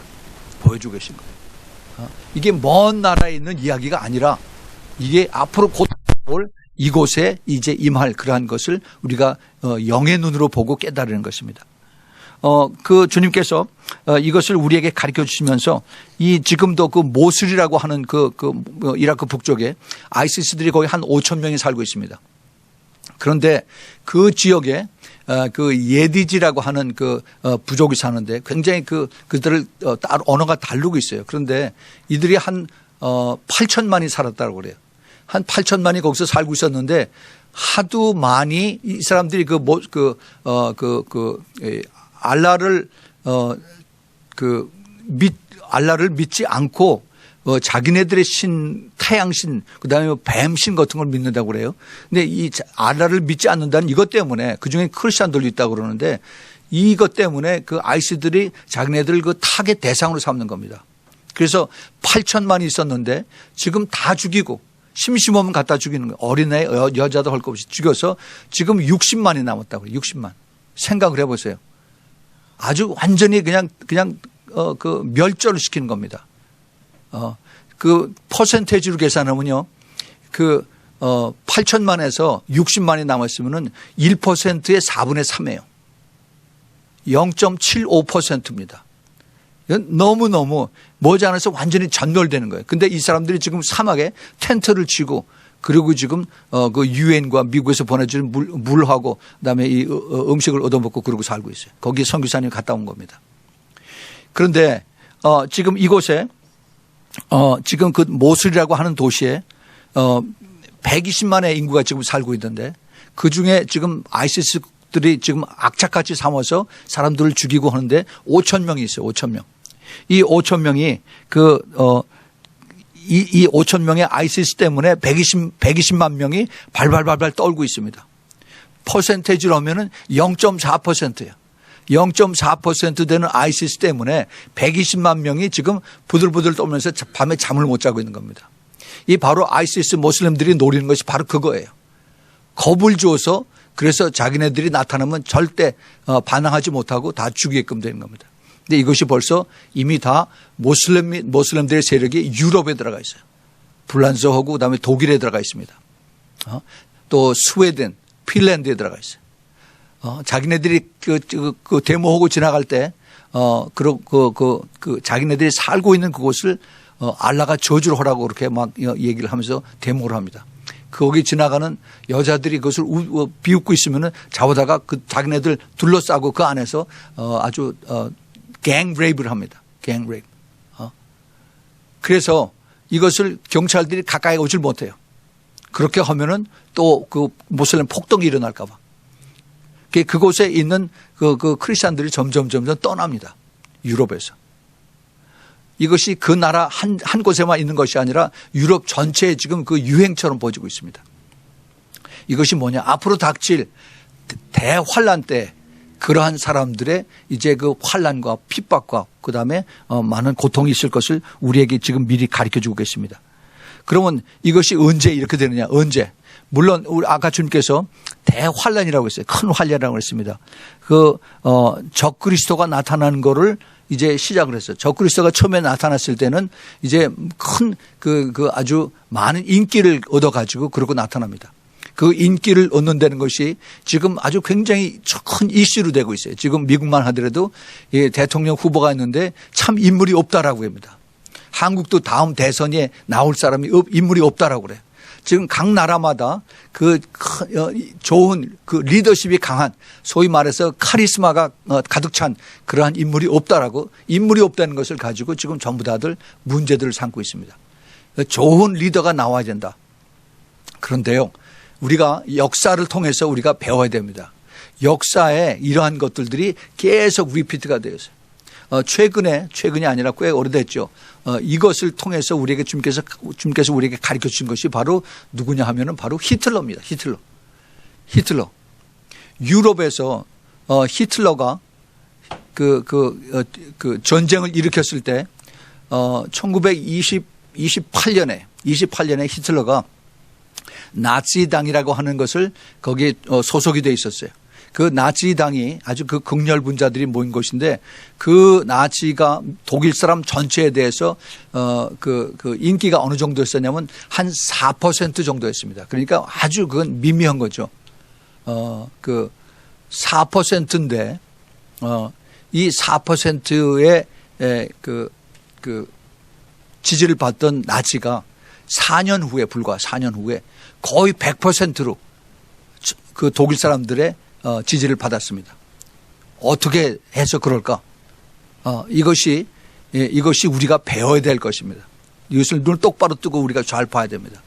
보여주고 계신 거예요. 이게 먼 나라에 있는 이야기가 아니라 이게 앞으로 곧 올 이곳에 이제 임할 그러한 것을 우리가 영의 눈으로 보고 깨달은 것입니다. 주님께서 이것을 우리에게 가르쳐 주시면서 지금도 모술이라고 하는 이라크 북쪽에 아이시스들이 거의 한 5천 명이 살고 있습니다. 그런데 그 지역에 그 예디지라고 하는 그 부족이 사는데 굉장히 그들을 따로 언어가 다르고 있어요. 그런데 이들이 한 8천만이 살았다고 그래요. 한 8천만이 거기서 살고 있었는데 하도 많이 이 사람들이 알라를 알라를 믿지 않고 자기네들의 신, 태양신, 그 다음에 뱀신 같은 걸 믿는다고 그래요. 근데 이 알라를 믿지 않는다는 이것 때문에 그중에 크리스찬들도 있다고 그러는데 이것 때문에 그 아이시들이 자기네들 그 타겟 대상으로 삼는 겁니다. 그래서 8천만이 있었는데 지금 다 죽이고 심심하면 갖다 죽이는 거예요. 어린애, 여자도 할 것 없이 죽여서 지금 60만이 남았다고 그래요. 60만. 생각을 해보세요. 아주 완전히 그냥 그 멸절을 시키는 겁니다. 그 퍼센테이지로 계산하면요. 8천만에서 60만이 남았으면은 1%의 4분의 3이에요. 0.75%입니다. 너무너무 머지않아서 완전히 전멸되는 거예요. 근데 이 사람들이 지금 사막에 텐트를 치고 그리고 지금 그 유엔과 미국에서 보내주는 물하고 그다음에 이 음식을 얻어먹고 그러고 살고 있어요. 거기에 선교사님이 갔다 온 겁니다. 그런데 지금 이곳에 지금 그 모술이라고 하는 도시에 120만의 인구가 지금 살고 있는데 그중에 지금 아이시스들이 지금 악착같이 삼아서 사람들을 죽이고 하는데 5천 명이 있어요. 5천 명. 이 5천 명이 이 5천 명의 아이시스 때문에 120만 명이 발발발발 떨고 있습니다. 퍼센테이지로 하면은 0.4%예요. 0.4% 되는 아이시스 때문에 120만 명이 지금 부들부들 떨면서 밤에 잠을 못 자고 있는 겁니다. 이 바로 아이시스 모슬림들이 노리는 것이 바로 그거예요. 겁을 주어서 그래서 자기네들이 나타나면 절대 반항하지 못하고 다 죽이게끔 되는 겁니다. 근데 이것이 벌써 이미 다 모슬림들의 세력이 유럽에 들어가 있어요. 불란서하고 그다음에 독일에 들어가 있습니다. 또 스웨덴, 핀란드에 들어가 있어요. 자기네들이 그 데모하고 지나갈 때 자기네들이 살고 있는 그곳을 알라가 저주를 하라고 그렇게 막 얘기를 하면서 데모를 합니다. 거기 지나가는 여자들이 그것을 비웃고 있으면은 잡아다가 그 자기네들 둘러싸고 그 안에서 아주 갱 레이프를 합니다. 갱 레이프. 그래서 이것을 경찰들이 가까이 오질 못해요. 그렇게 하면은 또 그 모슬렘 폭동이 일어날까 봐. 그곳에 있는 그 크리스찬들이 점점 떠납니다. 유럽에서. 이것이 그 나라 한 곳에만 있는 것이 아니라 유럽 전체에 지금 그 유행처럼 번지고 있습니다. 이것이 뭐냐. 앞으로 닥칠 대환란 때 그러한 사람들의 이제 그 환란과 핍박과 그다음에 많은 고통이 있을 것을 우리에게 지금 미리 가르쳐 주고 계십니다. 그러면 이것이 언제 이렇게 되느냐. 언제. 물론 우리 아까 주님께서 대환란이라고 했어요. 큰 환란이라고 했습니다. 적그리스도가 나타나는 거를 이제 시작을 했어요. 적그리스도가 처음에 나타났을 때는 이제 큰 아주 많은 인기를 얻어가지고 그러고 나타납니다. 그 인기를 얻는다는 것이 지금 아주 굉장히 큰 이슈로 되고 있어요. 지금 미국만 하더라도 대통령 후보가 있는데 참 인물이 없다라고 합니다. 한국도 다음 대선에 나올 사람이 인물이 없다라고 그래요. 지금 각 나라마다 좋은 리더십이 강한 소위 말해서 카리스마가 가득 찬 그러한 인물이 없다라고 인물이 없다는 것을 가지고 지금 전부 다들 문제들을 삼고 있습니다. 좋은 리더가 나와야 된다. 그런데요. 우리가 역사를 통해서 우리가 배워야 됩니다. 역사에 이러한 것들이 계속 리피트가 되었어요. 최근이 아니라 꽤 오래됐죠. 이것을 통해서 우리에게 주님께서 우리에게 가르쳐 주신 것이 바로 누구냐 하면은 바로 히틀러입니다. 히틀러. 유럽에서 히틀러가 전쟁을 일으켰을 때 1928년에 히틀러가 나치당이라고 하는 것을 거기에 소속이 돼 있었어요. 그 나치당이 아주 그 극렬분자들이 모인 곳인데 그 나치가 독일 사람 전체에 대해서 인기가 어느 정도였었냐면 한 4% 정도였습니다. 그러니까 아주 그건 미미한 거죠. 4%인데 이 4%의 지지를 받던 나치가 4년 후에 불과 4년 후에 거의 100%로 그 독일 사람들의 지지를 받았습니다. 어떻게 해서 그럴까? 이것이 우리가 배워야 될 것입니다. 이것을 눈 똑바로 뜨고 우리가 잘 봐야 됩니다.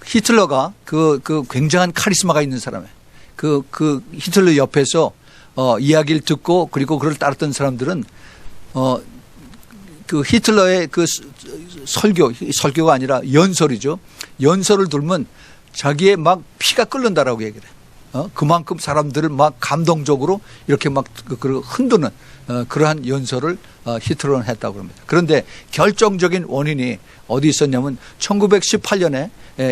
히틀러가 그 굉장한 카리스마가 있는 사람이에요. 그 히틀러 옆에서 이야기를 듣고 그리고 그걸 따랐던 사람들은 그 히틀러의 그 설교가 아니라 연설이죠. 연설을 들으면 자기의 막 피가 끓는다라고 얘기를 해요. 그만큼 사람들을 막 감동적으로 이렇게 막 흔드는 그러한 연설을 히틀러는 했다고 합니다. 그런데 결정적인 원인이 어디 있었냐면 1918년에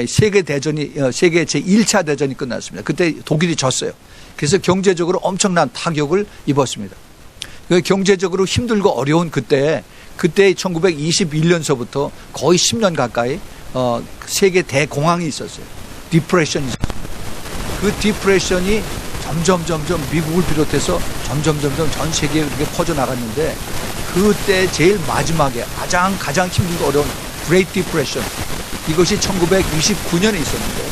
세계 제1차 대전이 끝났습니다. 그때 독일이 졌어요. 그래서 경제적으로 엄청난 타격을 입었습니다. 경제적으로 힘들고 어려운 그때 1921년서부터 거의 10년 가까이 세계 대공황이 있었어요. 디프레션이 있었어요. 그 디프레션이 점점 미국을 비롯해서 점점 전 세계에 이렇게 퍼져나갔는데 그때 제일 마지막에 가장 힘들고 어려운 Great Depression, 이것이 1929년에 있었는데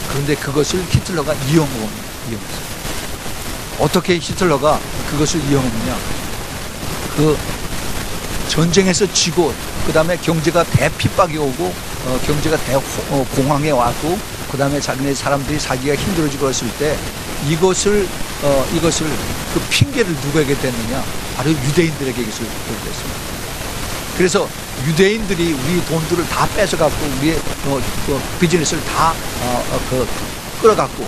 그런데 그것을 히틀러가 이용했어요. 어떻게 히틀러가 그것을 이용했느냐? 그 전쟁에서 지고 그다음에 경제가 대핍박이 오고 경제가 대공황에 왔고 그다음에 자기네 사람들이 살기가 힘들어지고 했을 때 이것을 그 핑계를 누구에게 댔느냐? 바로 유대인들에게 이것을 댔습니다. 그래서 유대인들이 우리 돈들을 다 뺏어갖고 우리의 비즈니스를 다 끌어갖고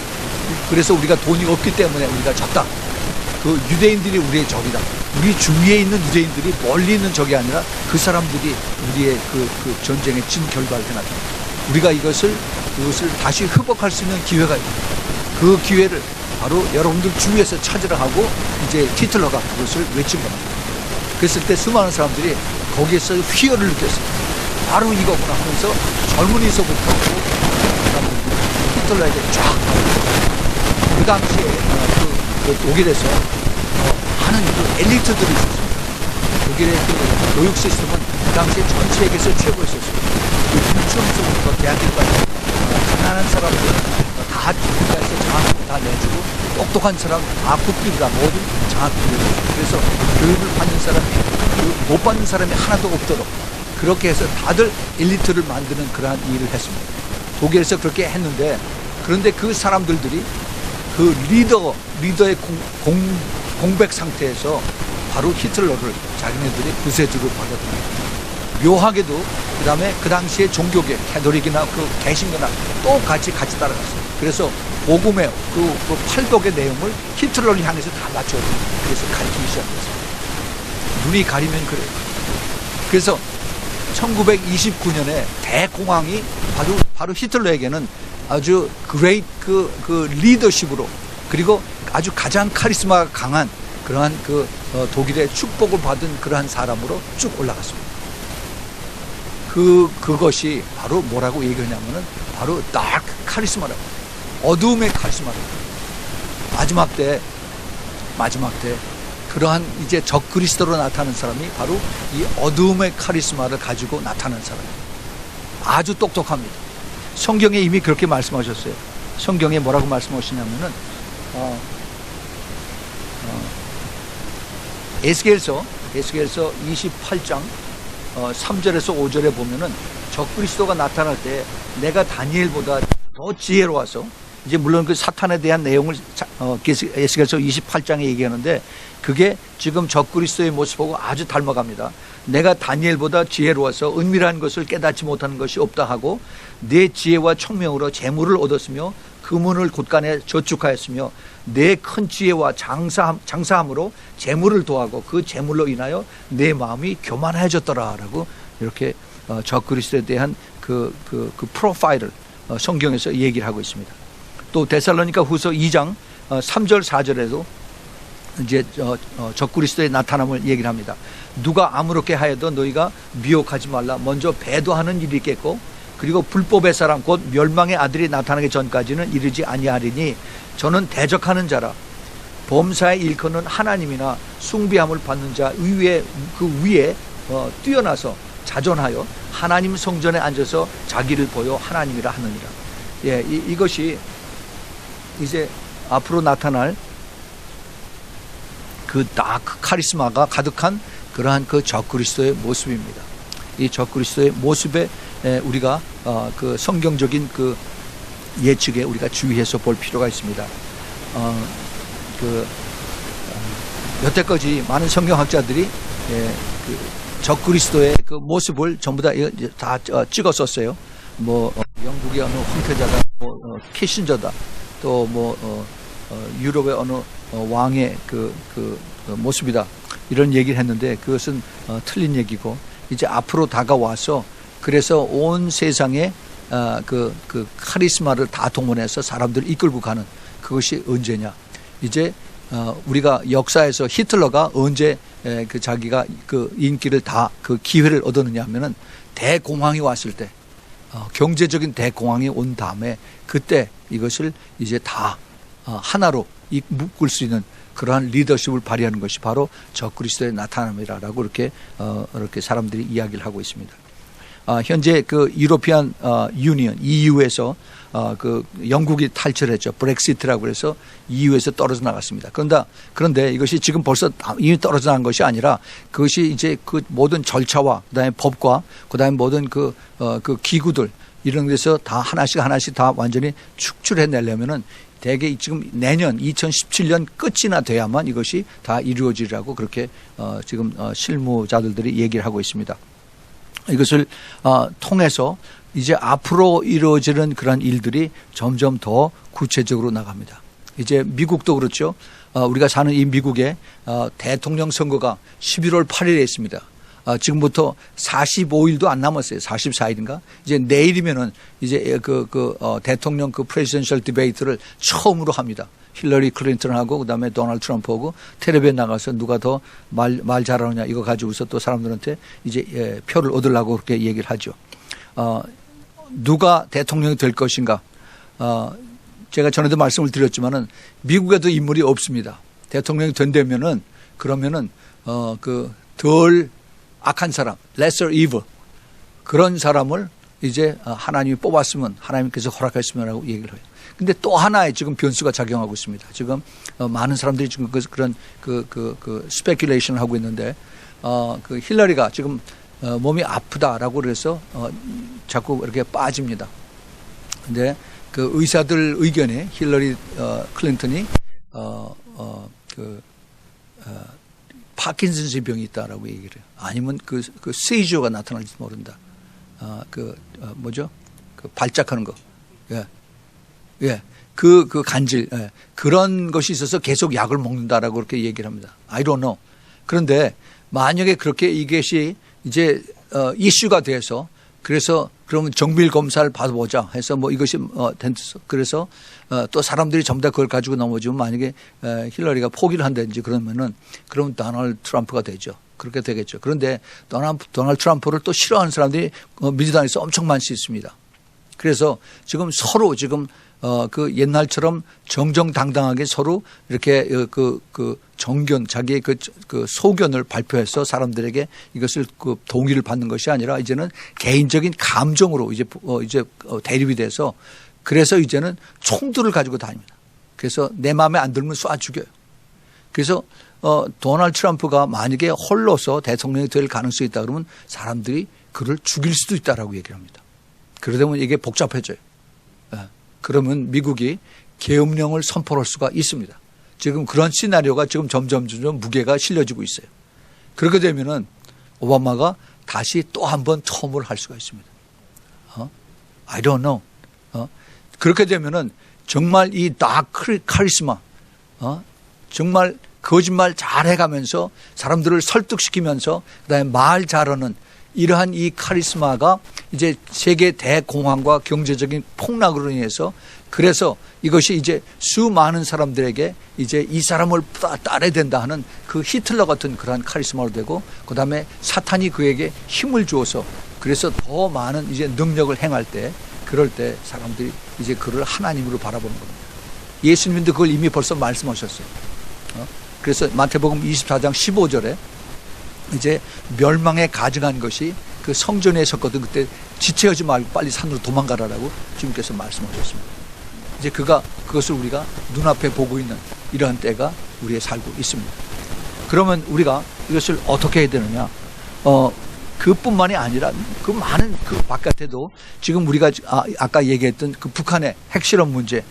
그래서 우리가 돈이 없기 때문에 우리가 졌다. 그 유대인들이 우리의 적이다. 우리 주위에 있는 유대인들이 멀리 있는 적이 아니라 그 사람들이 우리의 그 전쟁에 진 결과를 해놨다. 우리가 이것을 다시 회복할 수 있는 기회가 있다. 그 기회를 바로 여러분들 주위에서 찾으라 하고 이제 히틀러가 그것을 외친 겁니다. 그랬을 때 수많은 사람들이 거기에서 희열을 느꼈어요. 바로 이거구나 하면서 젊은이서부터 히틀러에게 쫙 그 당시에 그 독일에서 많은 그 엘리트들이 있었습니다. 독일의 그 교육 시스템은 그 당시에 전 세계에서 최고였었어요. 유치원서부터 대학교까지 가난한 사람들 다 국가에서 장학금 다 내주고 똑똑한 사람 다 국비가 모두 장학금을 내주고 그래서 교육을 받는 사람이 못 받는 사람이 하나도 없도록 그렇게 해서 다들 엘리트를 만드는 그러한 일을 했습니다. 독일에서 그렇게 했는데 그런데 그 사람들이 그 리더의 공백 상태에서 바로 히틀러를 자기네들이 구세주로 받았다. 묘하게도 그다음에 그 당시에 종교계 캐톨릭이나 그 개신교나 또 같이 따라갔어요. 그래서 복음의 그 팔복의 내용을 히틀러를 향해서 다 맞춰요. 그래서 가르치기 시작했어요. 눈이 가리면 그래요. 그래서 1929년에 대공황이 바로 히틀러에게는 아주 그레이트 그 리더십으로 그리고 아주 가장 카리스마가 강한 그러한 독일의 축복을 받은 그러한 사람으로 쭉 올라갔습니다. 그것이 바로 뭐라고 얘기하냐면은 바로 다크 카리스마라고, 어두움의 카리스마라고. 마지막 때 그러한 이제 적그리스도로 나타나는 사람이 바로 이 어두움의 카리스마를 가지고 나타나는 사람이에요. 아주 똑똑합니다. 성경에 이미 그렇게 말씀하셨어요. 성경에 뭐라고 말씀하시냐면은 에스겔서 28장 3절에서 5절에 보면은 적그리스도가 나타날 때 내가 다니엘보다 더 지혜로워서, 이제 물론 그 사탄에 대한 내용을 에스겔서 28장에 얘기하는데 그게 지금 적그리스도의 모습하고 아주 닮아갑니다. 내가 다니엘보다 지혜로워서 은밀한 것을 깨닫지 못하는 것이 없다 하고 내 지혜와 총명으로 재물을 얻었으며 금은을 곳간에 저축하였으며 내 큰 지혜와 장사함으로 재물을 도하고 그 재물로 인하여 내 마음이 교만해졌더라라고 이렇게 적그리스도에 대한 그 프로파일을 성경에서 얘기를 하고 있습니다. 또 데살로니가 후서 2장 3절 4절에도 이제 적그리스도의 나타남을 얘기를 합니다. 누가 아무렇게 하여도 너희가 미혹하지 말라. 먼저 배도하는 일이 있겠고 그리고 불법의 사람 곧 멸망의 아들이 나타나기 전까지는 이르지 아니하리니 저는 대적하는 자라. 범사의 일컫는 하나님이나 숭배함을 받는 자 위에 뛰어나서 자존하여 하나님 성전에 앉아서 자기를 보여 하나님이라 하느니라. 예, 이것이 이제 앞으로 나타날 그 다크 카리스마가 가득한 그러한 그 적그리스도의 모습입니다. 이 적그리스도의 모습에 우리가 그 성경적인 그 예측에 우리가 주의해서 볼 필요가 있습니다. 여태까지 많은 성경학자들이 그 적그리스도의 그 모습을 전부 다 찍었었어요. 뭐 영국의 어느 황태자다, 키신저다, 또 유럽의 어느 왕의 그 모습이다, 이런 얘기를 했는데 그것은 틀린 얘기고, 이제 앞으로 다가와서 그래서 온 세상에 그 카리스마를 다 동원해서 사람들을 이끌고 가는 그것이 언제냐. 이제 우리가 역사에서 히틀러가 언제 그 자기가 그 인기를 다 그 기회를 얻었느냐 하면은 대공황이 왔을 때, 경제적인 대공황이 온 다음에 그때 이것을 이제 다 하나로 묶을 수 있는 그러한 리더십을 발휘하는 것이 바로 적그리스도의 나타남이라고 이렇게 사람들이 이야기를 하고 있습니다. 현재 그 유로피안 유니언 EU에서 그 영국이 탈출했죠. 브렉시트라고 해서 EU에서 떨어져 나갔습니다. 그런데 이것이 지금 벌써 이미 떨어져 나간 것이 아니라 그것이 이제 그 모든 절차와 그다음에 법과 그다음에 모든 그 기구들 이런 데서 다 하나씩 다 완전히 축출해내려면은 대개 지금 내년 2017년 끝이나 돼야만 이것이 다 이루어지리라고 그렇게 지금 실무자들이 얘기를 하고 있습니다. 이것을 통해서 이제 앞으로 이루어지는 그런 일들이 점점 더 구체적으로 나갑니다. 이제 미국도 그렇죠. 우리가 사는 이 미국의 대통령 선거가 11월 8일에 있습니다. 지금부터 45일도 안 남았어요. 44일인가? 이제 내일이면은 이제 대통령 프레지던셜 디베이트를 처음으로 합니다. 힐러리 클린턴하고 그다음에 도널드 트럼프하고 텔레비에 나가서 누가 더 말 잘하느냐 이거 가지고서 또 사람들한테 이제 표를 얻으려고 그렇게 얘기를 하죠. 누가 대통령이 될 것인가? 제가 전에도 말씀을 드렸지만은 미국에도 인물이 없습니다. 대통령이 된다면은 그러면은 덜 악한 사람, lesser evil, 그런 사람을 이제 하나님이 뽑았으면, 하나님께서 허락했으면라고 얘기를 해요. 근데 또 하나의 지금 변수가 작용하고 있습니다. 지금 많은 사람들이 지금 그런 스페큘레이션을 하고 있는데, 그 힐러리가 지금 몸이 아프다라고 그래서 자꾸 이렇게 빠집니다. 근데 그 의사들 의견에 힐러리 클린턴이 파킨슨스 병이 있다라고 얘기를 해요. 아니면 그 세이저가 나타날지 모른다. 뭐죠? 그 발작하는 거. 예. 그 간질. 예. 그런 것이 있어서 계속 약을 먹는다라고 그렇게 얘기를 합니다. I don't know. 그런데 만약에 그렇게 이것이 이제 이슈가 돼서 그래서 그러면 정밀 검사를 받아보자 해서 뭐 이것이 그래서 또 사람들이 전부 다 그걸 가지고 넘어지면 만약에 힐러리가 포기를 한다든지 그러면 도널드 트럼프가 되죠. 그렇게 되겠죠. 그런데 도널드 트럼프를 또 싫어하는 사람들이 민주당에서 엄청 많이 있습니다. 그래서 지금 서로 그 옛날처럼 정정당당하게 서로 이렇게 정견, 자기의 그 소견을 발표해서 사람들에게 이것을 동의를 받는 것이 아니라 이제는 개인적인 감정으로 이제 대립이 돼서 그래서 이제는 총들을 가지고 다닙니다. 그래서 내 마음에 안 들면 쏴 죽여요. 그래서 도널드 트럼프가 만약에 홀로서 대통령이 될 가능성이 있다 그러면 사람들이 그를 죽일 수도 있다라고 얘기를 합니다. 그러다 보면 이게 복잡해져요. 그러면 미국이 계엄령을 선포할 수가 있습니다. 지금 그런 시나리오가 지금 점점 무게가 실려지고 있어요. 그렇게 되면은 오바마가 다시 또 한 번 텀을 할 수가 있습니다. I don't know. 그렇게 되면은 정말 이 다크 카리스마, 정말 거짓말 잘 해가면서 사람들을 설득시키면서 그다음에 말 잘하는 이러한 이 카리스마가 이제 세계 대공황과 경제적인 폭락으로 인해서 그래서 이것이 이제 수많은 사람들에게 이제 이 사람을 따라야 된다 하는 그 히틀러 같은 그러한 카리스마로 되고 그다음에 사탄이 그에게 힘을 주어서 그래서 더 많은 이제 능력을 행할 때 그럴 때 사람들이 이제 그를 하나님으로 바라보는 겁니다. 예수님도 그걸 이미 벌써 말씀하셨어요. 그래서 마태복음 24장 15절에 이제 멸망에 가증한 것이 그 성전에 섰거든. 그때 지체하지 말고 빨리 산으로 도망가라라고 주님께서 말씀하셨습니다. 이제 그것을 우리가 눈앞에 보고 있는 이러한 때가 우리에 살고 있습니다. 그러면 우리가 이것을 어떻게 해야 되느냐? 그뿐만이 아니라 그 많은 그 바깥에도 지금 우리가 아까 얘기했던 그 북한의 핵실험 문제,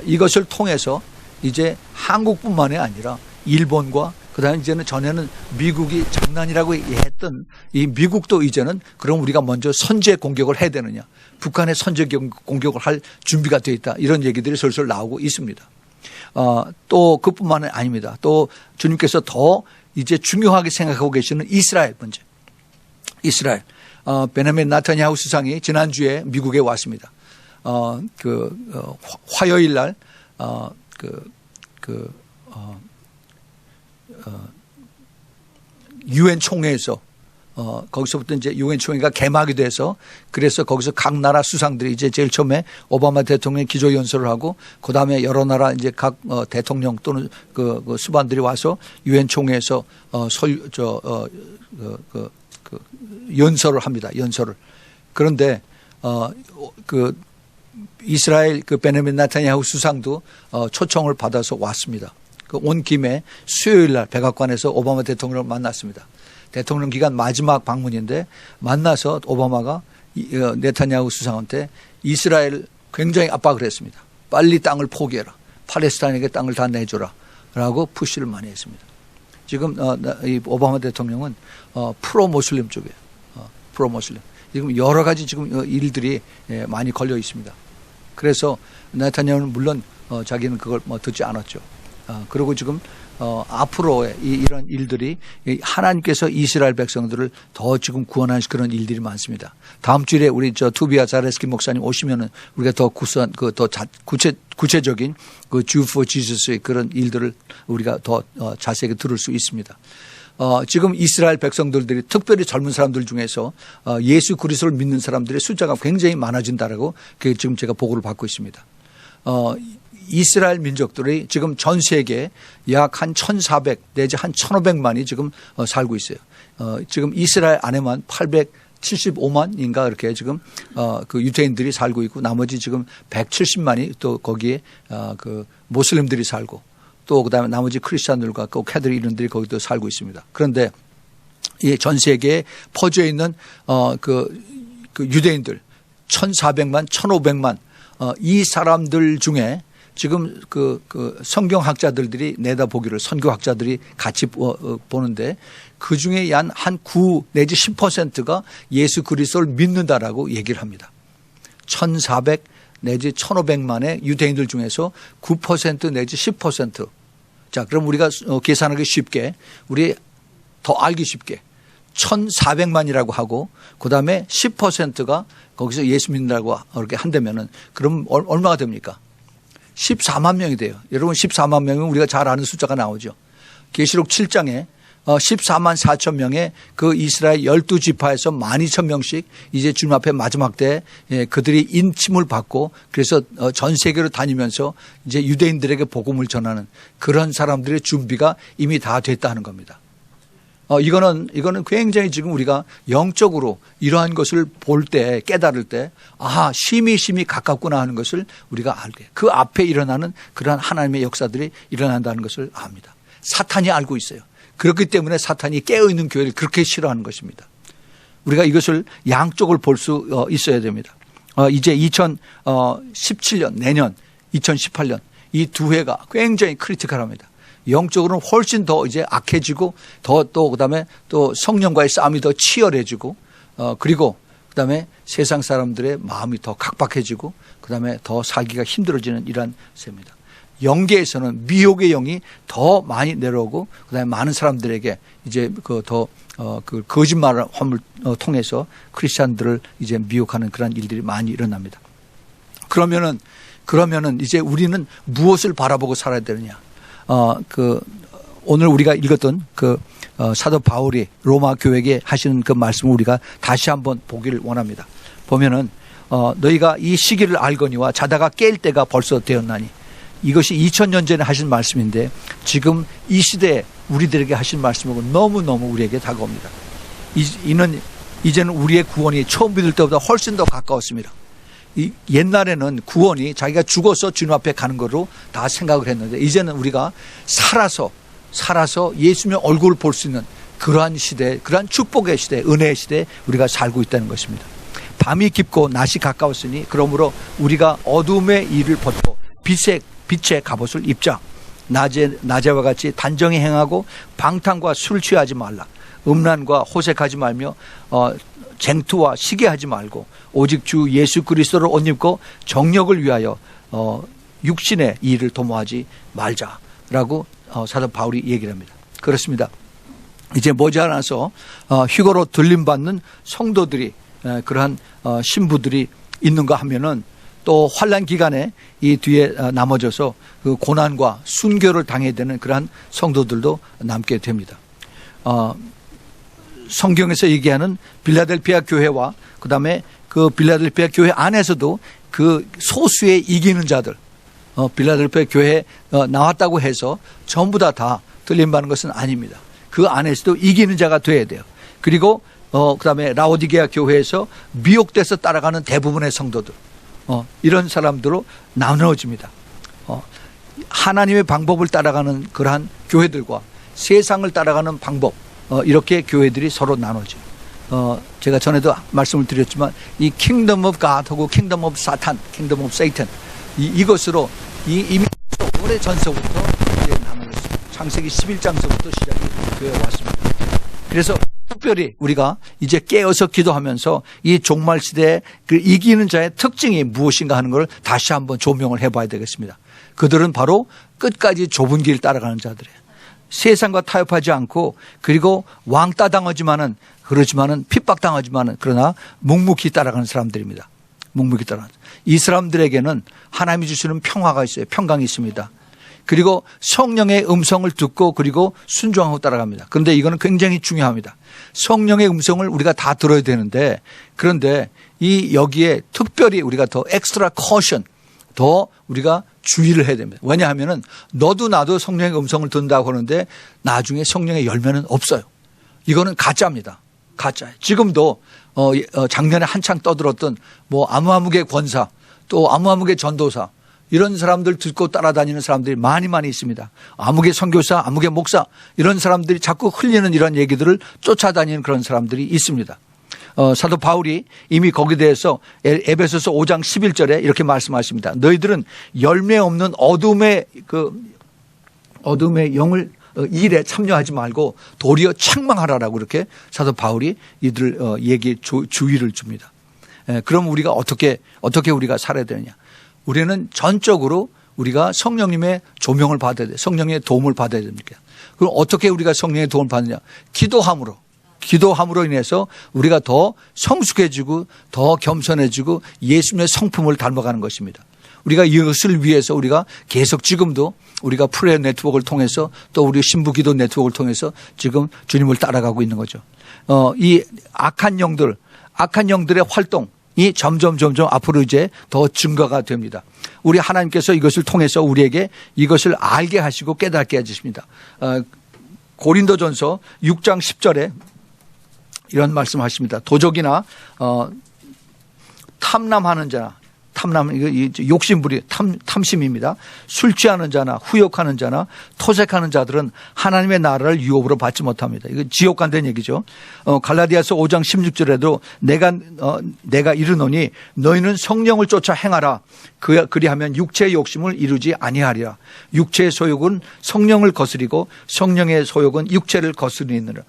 이것을 통해서 이제 한국뿐만이 아니라 일본과 그다음에 이제는 전에는 미국이 장난이라고 했던 이 미국도 이제는 그럼 우리가 먼저 선제 공격을 해야 되느냐, 북한의 선제 공격을 할 준비가 되어 있다, 이런 얘기들이 슬슬 나오고 있습니다. 또 그뿐만은 아닙니다. 또 주님께서 더 이제 중요하게 생각하고 계시는 이스라엘 문제. 이스라엘. 베냐민 네타냐후 수상이 지난주에 미국에 왔습니다. 화요일 날 유엔 총회에서 거기서부터 이제 유엔 총회가 개막이 돼서 그래서 거기서 각 나라 수상들이 이제 제일 처음에 오바마 대통령이 기조 연설을 하고 그다음에 여러 나라 이제 각 대통령 또는 그 수반들이 와서 유엔 총회에서 연설을 합니다. 연설을. 그런데 이스라엘 베냐민 네타냐후 수상도 초청을 받아서 왔습니다. 온 김에 수요일 날 백악관에서 오바마 대통령을 만났습니다. 대통령 기간 마지막 방문인데 만나서 오바마가 네타냐후 수상한테 이스라엘 굉장히 압박을 했습니다. 빨리 땅을 포기해라. 팔레스타인에게 땅을 다 내줘라. 라고 푸시를 많이 했습니다. 지금 이 오바마 대통령은 프로 모슬림 쪽이에요. 프로 모슬림. 지금 여러 가지 지금 일들이 많이 걸려 있습니다. 그래서 네타냐후는 물론 자기는 그걸 듣지 않았죠. 그리고 지금 앞으로의 이런 일들이 하나님께서 이스라엘 백성들을 더 지금 구원하는 그런 일들이 많습니다. 다음 주일에 우리 투비아 자레스키 목사님 오시면은 우리가 더 구체적인 그 Jew for Jesus의 그런 일들을 우리가 더 자세하게 들을 수 있습니다. 지금 이스라엘 백성들이 특별히 젊은 사람들 중에서 예수 그리스도를 믿는 사람들의 숫자가 굉장히 많아진다라고 지금 제가 보고를 받고 있습니다. 이스라엘 민족들이 지금 전 세계에 약 한 1,400 내지 한 1,500만이 지금 살고 있어요. 지금 이스라엘 안에만 875만인가 그렇게 지금 그 유대인들이 살고 있고 나머지 지금 170만이 또 거기에 그 모슬림들이 살고 또 그다음에 나머지 크리스찬들과 그 캐들이 이런들이 거기도 살고 있습니다. 그런데 이 전 세계에 퍼져 있는 그 유대인들 1,400만, 1,500만 이 사람들 중에 지금 그 성경학자들이 내다보기를 선교학자들이 같이 보는데 그 중에 한 9 내지 10%가 예수 그리스도를 믿는다라고 얘기를 합니다. 1,400 내지 1,500만의 유대인들 중에서 9% 내지 10%. 자, 그럼 우리가 계산하기 쉽게 우리 더 알기 쉽게 1,400만이라고 하고 그다음에 10%가 거기서 예수 믿는다고 그렇게 한다면은 그럼 얼마가 됩니까? 14만 명이 돼요. 여러분 14만 명이면 우리가 잘 아는 숫자가 나오죠. 계시록 7장에 14만 4천 명의 그 이스라엘 12지파에서 12,000명씩 이제 주님 앞에 마지막 때 그들이 인침을 받고 그래서 전 세계로 다니면서 이제 유대인들에게 복음을 전하는 그런 사람들의 준비가 이미 다 됐다는 겁니다. 이거는 굉장히 지금 우리가 영적으로 이러한 것을 볼 때 깨달을 때 심히 가깝구나 하는 것을 우리가 알게 그 앞에 일어나는 그러한 하나님의 역사들이 일어난다는 것을 압니다. 사탄이 알고 있어요. 그렇기 때문에 사탄이 깨어있는 교회를 그렇게 싫어하는 것입니다. 우리가 이것을 양쪽을 볼 수 있어야 됩니다. 이제 2017년 내년 2018년 이 두 해가 굉장히 크리티컬합니다. 영적으로는 훨씬 더 이제 악해지고 또 그다음에 또 성령과의 싸움이 더 치열해지고 그리고 그다음에 세상 사람들의 마음이 더 각박해지고 그다음에 더 살기가 힘들어지는 이러한 세입니다. 영계에서는 미혹의 영이 더 많이 내려오고 그다음에 많은 사람들에게 이제 그 거짓말을 통해서 크리스찬들을 이제 미혹하는 그런 일들이 많이 일어납니다. 그러면은 이제 우리는 무엇을 바라보고 살아야 되느냐? 오늘 우리가 읽었던 사도 바울이 로마 교회에 하시는 그 말씀을 우리가 다시 한번 보기를 원합니다. 보면은 너희가 이 시기를 알거니와 자다가 깰 때가 벌써 되었나니 이것이 2000년 전에 하신 말씀인데 지금 이 시대에 우리들에게 하신 말씀하고 너무너무 우리에게 다가옵니다. 이제는 우리의 구원이 처음 믿을 때보다 훨씬 더 가까웠습니다. 옛날에는 구원이 자기가 죽어서 주님 앞에 가는 거로 다 생각을 했는데 이제는 우리가 살아서 예수님의 얼굴을 볼 수 있는 그러한 시대, 그러한 축복의 시대, 은혜의 시대에 우리가 살고 있다는 것입니다. 밤이 깊고 낮이 가까웠으니 그러므로 우리가 어둠의 일을 벗고 빛의 갑옷을 입자. 낮에와 같이 단정히 행하고 방탕과 술 취하지 말라. 음란과 호색하지 말며 쟁투와 시기하지 말고 오직 주 예수 그리스도를 옷 입고 정력을 위하여 육신의 일을 도모하지 말자라고 사도 바울이 얘기를 합니다. 그렇습니다. 이제 머지않아서 휴거로 들림받는 성도들이 그러한 신부들이 있는가 하면은 또 환난 기간에 이 뒤에 나머져서 그 고난과 순교를 당해야 되는 그러한 성도들도 남게 됩니다. 성경에서 얘기하는 빌라델피아 교회와 그다음에 그 빌라델피아 교회 안에서도 그 소수의 이기는 자들, 빌라델피아 교회에 나왔다고 해서 전부 다 들림받는 것은 아닙니다. 그 안에서도 이기는 자가 돼야 돼요. 그리고 그다음에 라오디게아 교회에서 미혹돼서 따라가는 대부분의 성도들, 이런 사람들로 나누어집니다. 하나님의 방법을 따라가는 그러한 교회들과 세상을 따라가는 방법, 이렇게 교회들이 서로 나눠져요. 제가 전에도 말씀을 드렸지만 이 킹덤 오브 갓하고 킹덤 오브 사탄, 킹덤 오브 세이탄, 이것으로 이미 오래 전서부터 나누었습니다. 창세기 11장서부터 시작이 되어 왔습니다. 그래서 특별히 우리가 이제 깨어서 기도하면서 이 종말 시대에 그 이기는 자의 특징이 무엇인가 하는 걸 다시 한번 조명을 해봐야 되겠습니다. 그들은 바로 끝까지 좁은 길 따라가는 자들이에요. 세상과 타협하지 않고 그리고 왕따 당하지만은 그러지만은 핍박당하지만은 그러나 묵묵히 따라가는 사람들입니다. 묵묵히 따라가는. 이 사람들에게는 하나님이 주시는 평화가 있어요. 평강이 있습니다. 그리고 성령의 음성을 듣고 그리고 순종하고 따라갑니다. 그런데 이거는 굉장히 중요합니다. 성령의 음성을 우리가 다 들어야 되는데 그런데 여기에 특별히 우리가 더 엑스트라 커션, 더 우리가 주의를 해야 됩니다. 왜냐하면은 너도 나도 성령의 음성을 듣는다고 하는데 나중에 성령의 열매는 없어요. 이거는 가짜입니다. 가짜예요. 지금도 작년에 한창 떠들었던 뭐 아무아무개 권사 또 아무아무개 전도사 이런 사람들 듣고 따라다니는 사람들이 많이 있습니다. 아무개 선교사, 아무개 목사 이런 사람들이 자꾸 흘리는 이런 얘기들을 쫓아다니는 그런 사람들이 있습니다. 사도 바울이 이미 거기에 대해서 에베소서 5장 11절에 이렇게 말씀하십니다. 너희들은 열매 없는 어둠의 영을 일에 참여하지 말고 도리어 책망하라라고 이렇게 사도 바울이 이들 얘기에 주의를 줍니다. 그럼 우리가 어떻게 우리가 살아야 되느냐? 우리는 전적으로 우리가 성령님의 조명을 받아야 돼. 성령의 도움을 받아야 됩니다. 그럼 어떻게 우리가 성령의 도움을 받느냐? 기도함으로 인해서 우리가 더 성숙해지고 더 겸손해지고 예수님의 성품을 닮아가는 것입니다. 우리가 이것을 위해서 우리가 계속 지금도 우리가 프레어 네트워크를 통해서 또 우리 신부 기도 네트워크를 통해서 지금 주님을 따라가고 있는 거죠. 이 악한 영들의 활동이 점점 앞으로 이제 더 증가가 됩니다. 우리 하나님께서 이것을 통해서 우리에게 이것을 알게 하시고 깨닫게 해주십니다. 고린도전서 6장 10절에 이런 말씀하십니다. 도적이나 탐남하는 자나 이거 욕심부리 탐심입니다. 술 취하는 자나 후욕하는 자나 토색하는 자들은 하나님의 나라를 유업으로 받지 못합니다. 이거 지옥 간다는 얘기죠. 갈라디아서 5장 16절에도 내가 이르노니 너희는 성령을 쫓아 행하라. 그리하면 육체의 욕심을 이루지 아니하리라. 육체의 소욕은 성령을 거스리고 성령의 소욕은 육체를 거스리느니라.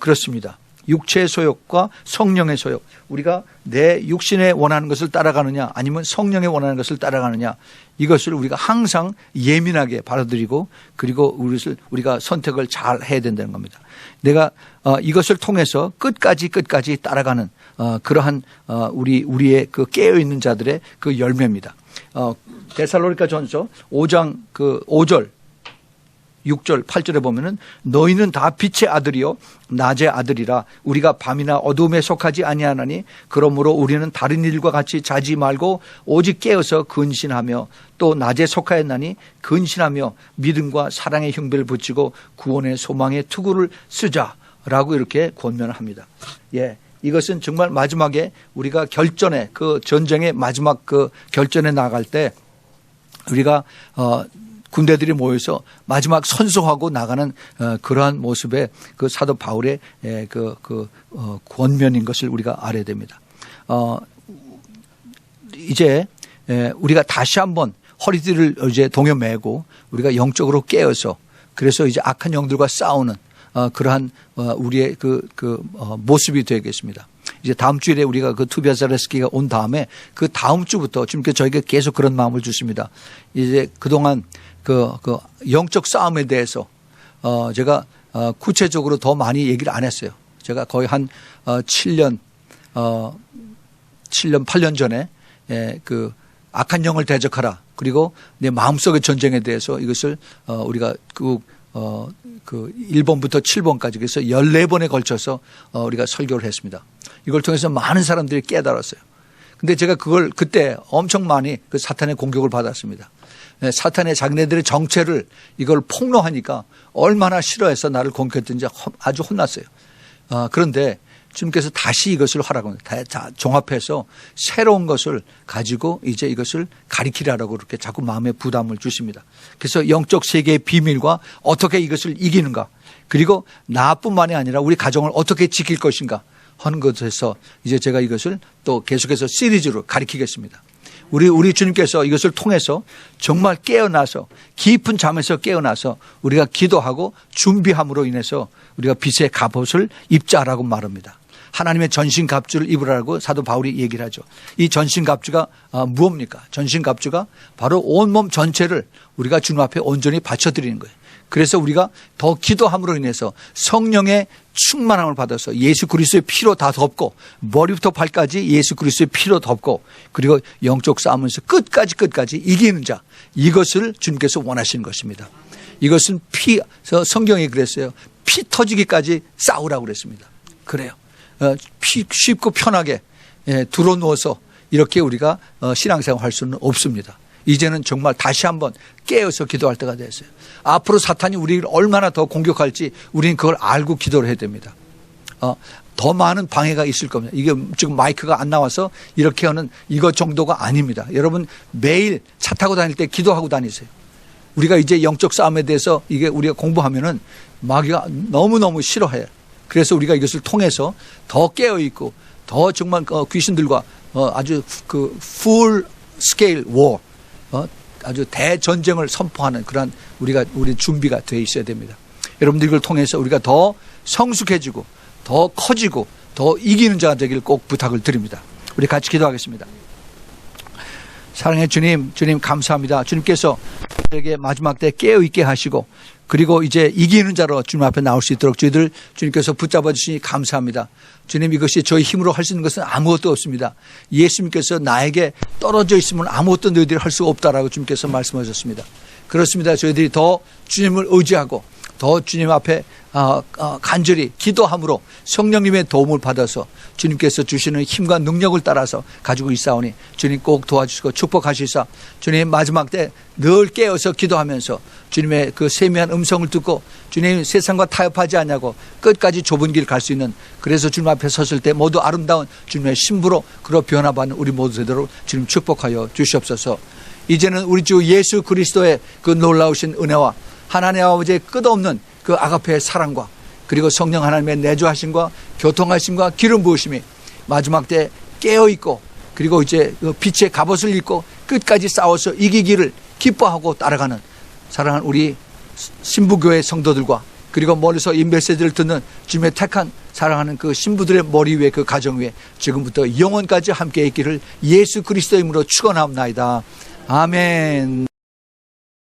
그렇습니다. 육체의 소욕과 성령의 소욕. 우리가 내 육신에 원하는 것을 따라가느냐 아니면 성령에 원하는 것을 따라가느냐 이것을 우리가 항상 예민하게 받아들이고 그리고 우리가 선택을 잘 해야 된다는 겁니다. 내가 이것을 통해서 끝까지 따라가는 그러한 우리의 그 깨어있는 자들의 그 열매입니다. 데살로니가 전서 5장 5절 6절 8절에 보면은 너희는 다 빛의 아들이요 낮의 아들이라 우리가 밤이나 어둠에 속하지 아니하나니 그러므로 우리는 다른 일과 같이 자지 말고 오직 깨어서 근신하며 또 낮에 속하였나니 근신하며 믿음과 사랑의 흉배를 붙이고 구원의 소망의 투구를 쓰자라고 이렇게 권면을 합니다. 예, 이것은 정말 마지막에 우리가 결전에 그 전쟁의 마지막 그 결전에 나갈 때 우리가 군대들이 모여서 마지막 선수하고 나가는 그러한 모습의 그 사도 바울의 권면인 것을 우리가 알아야 됩니다. 이제 우리가 다시 한번 허리띠를 이제 동여매고 우리가 영적으로 깨어서 그래서 이제 악한 영들과 싸우는 그러한 우리의 모습이 되겠습니다. 이제 다음 주일에 우리가 그 투비아자레스키가 온 다음에 그 다음 주부터 주님께서 저에게 계속 그런 마음을 주십니다. 이제 그동안 그 영적 싸움에 대해서 제가 구체적으로 더 많이 얘기를 안 했어요. 제가 거의 한 7년 8년 전에 그 악한 영을 대적하라. 그리고 내 마음속의 전쟁에 대해서 이것을 우리가 그 1번부터 7번까지 그래서 14번에 걸쳐서 우리가 설교를 했습니다. 이걸 통해서 많은 사람들이 깨달았어요. 근데 제가 그걸 그때 엄청 많이 그 사탄의 공격을 받았습니다. 사탄의 자기네들의 정체를 이걸 폭로하니까 얼마나 싫어해서 나를 공격했든지 아주 혼났어요. 그런데 주님께서 다시 이것을 하라고 종합해서 새로운 것을 가지고 이제 이것을 가리키라고 그렇게 자꾸 마음에 부담을 주십니다. 그래서 영적 세계의 비밀과 어떻게 이것을 이기는가 그리고 나뿐만이 아니라 우리 가정을 어떻게 지킬 것인가 하는 것에서 이제 제가 이것을 또 계속해서 시리즈로 가리키겠습니다. 우리 주님께서 이것을 통해서 정말 깨어나서 깊은 잠에서 깨어나서 우리가 기도하고 준비함으로 인해서 우리가 빛의 갑옷을 입자라고 말합니다. 하나님의 전신갑주를 입으라고 사도 바울이 얘기를 하죠. 이 전신갑주가 무엇입니까? 전신갑주가 바로 온몸 전체를 우리가 주님 앞에 온전히 바쳐드리는 거예요. 그래서 우리가 더 기도함으로 인해서 성령의 충만함을 받아서 예수 그리스도의 피로 다 덮고 머리부터 발까지 예수 그리스도의 피로 덮고 그리고 영적 싸움에서 끝까지 이기는 자 이것을 주님께서 원하시는 것입니다. 이것은 성경이 그랬어요. 피 터지기까지 싸우라고 그랬습니다. 그래요. 쉽고 편하게 들어 누워서 이렇게 우리가 신앙생활 할 수는 없습니다. 이제는 정말 다시 한번 깨어서 기도할 때가 됐어요. 앞으로 사탄이 우리를 얼마나 더 공격할지 우리는 그걸 알고 기도를 해야 됩니다. 더 많은 방해가 있을 겁니다. 이게 지금 마이크가 안 나와서 이렇게 하는 이것 정도가 아닙니다. 여러분 매일 차 타고 다닐 때 기도하고 다니세요. 우리가 이제 영적 싸움에 대해서 이게 우리가 공부하면은 마귀가 너무너무 싫어해요. 그래서 우리가 이것을 통해서 더 깨어있고 더 정말 귀신들과 아주 그 full scale war 아주 대전쟁을 선포하는 그런 우리 준비가 되어 있어야 됩니다. 여러분들 이걸 통해서 우리가 더 성숙해지고 더 커지고 더 이기는 자가 되기를 꼭 부탁을 드립니다. 우리 같이 기도하겠습니다. 사랑의 주님 감사합니다. 주님께서 우리에게 마지막 때 깨어있게 하시고 그리고 이제 이기는 자로 주님 앞에 나올 수 있도록 저희들 주님께서 붙잡아 주시니 감사합니다. 주님 이것이 저희 힘으로 할 수 있는 것은 아무것도 없습니다. 예수님께서 나에게 떨어져 있으면 아무것도 너희들이 할 수가 없다라고 주님께서 말씀하셨습니다. 그렇습니다. 저희들이 더 주님을 의지하고 더 주님 앞에 간절히 기도함으로 성령님의 도움을 받아서 주님께서 주시는 힘과 능력을 따라서 가지고 있사오니 주님 꼭 도와주시고 축복하시사 주님 마지막 때 늘 깨어서 기도하면서 주님의 그 세미한 음성을 듣고 주님 세상과 타협하지 않냐고 끝까지 좁은 길 갈 수 있는 그래서 주님 앞에 섰을 때 모두 아름다운 주님의 신부로 그로 변화받는 우리 모두 되도록 주님 축복하여 주시옵소서. 이제는 우리 주 예수 그리스도의 그 놀라우신 은혜와 하나님 아버지의 끝없는 그 아가페의 사랑과 그리고 성령 하나님의 내주하심과 교통하심과 기름 부으심이 마지막 때 깨어있고 그리고 이제 빛의 갑옷을 입고 끝까지 싸워서 이기기를 기뻐하고 따라가는 사랑하는 우리 신부교회 성도들과 그리고 멀리서 이 메시지를 듣는 주님의 택한 사랑하는 그 신부들의 머리 위에 그 가정 위에 지금부터 영원까지 함께 있기를 예수 그리스도의 이름으로 축원하옵나이다. 아멘.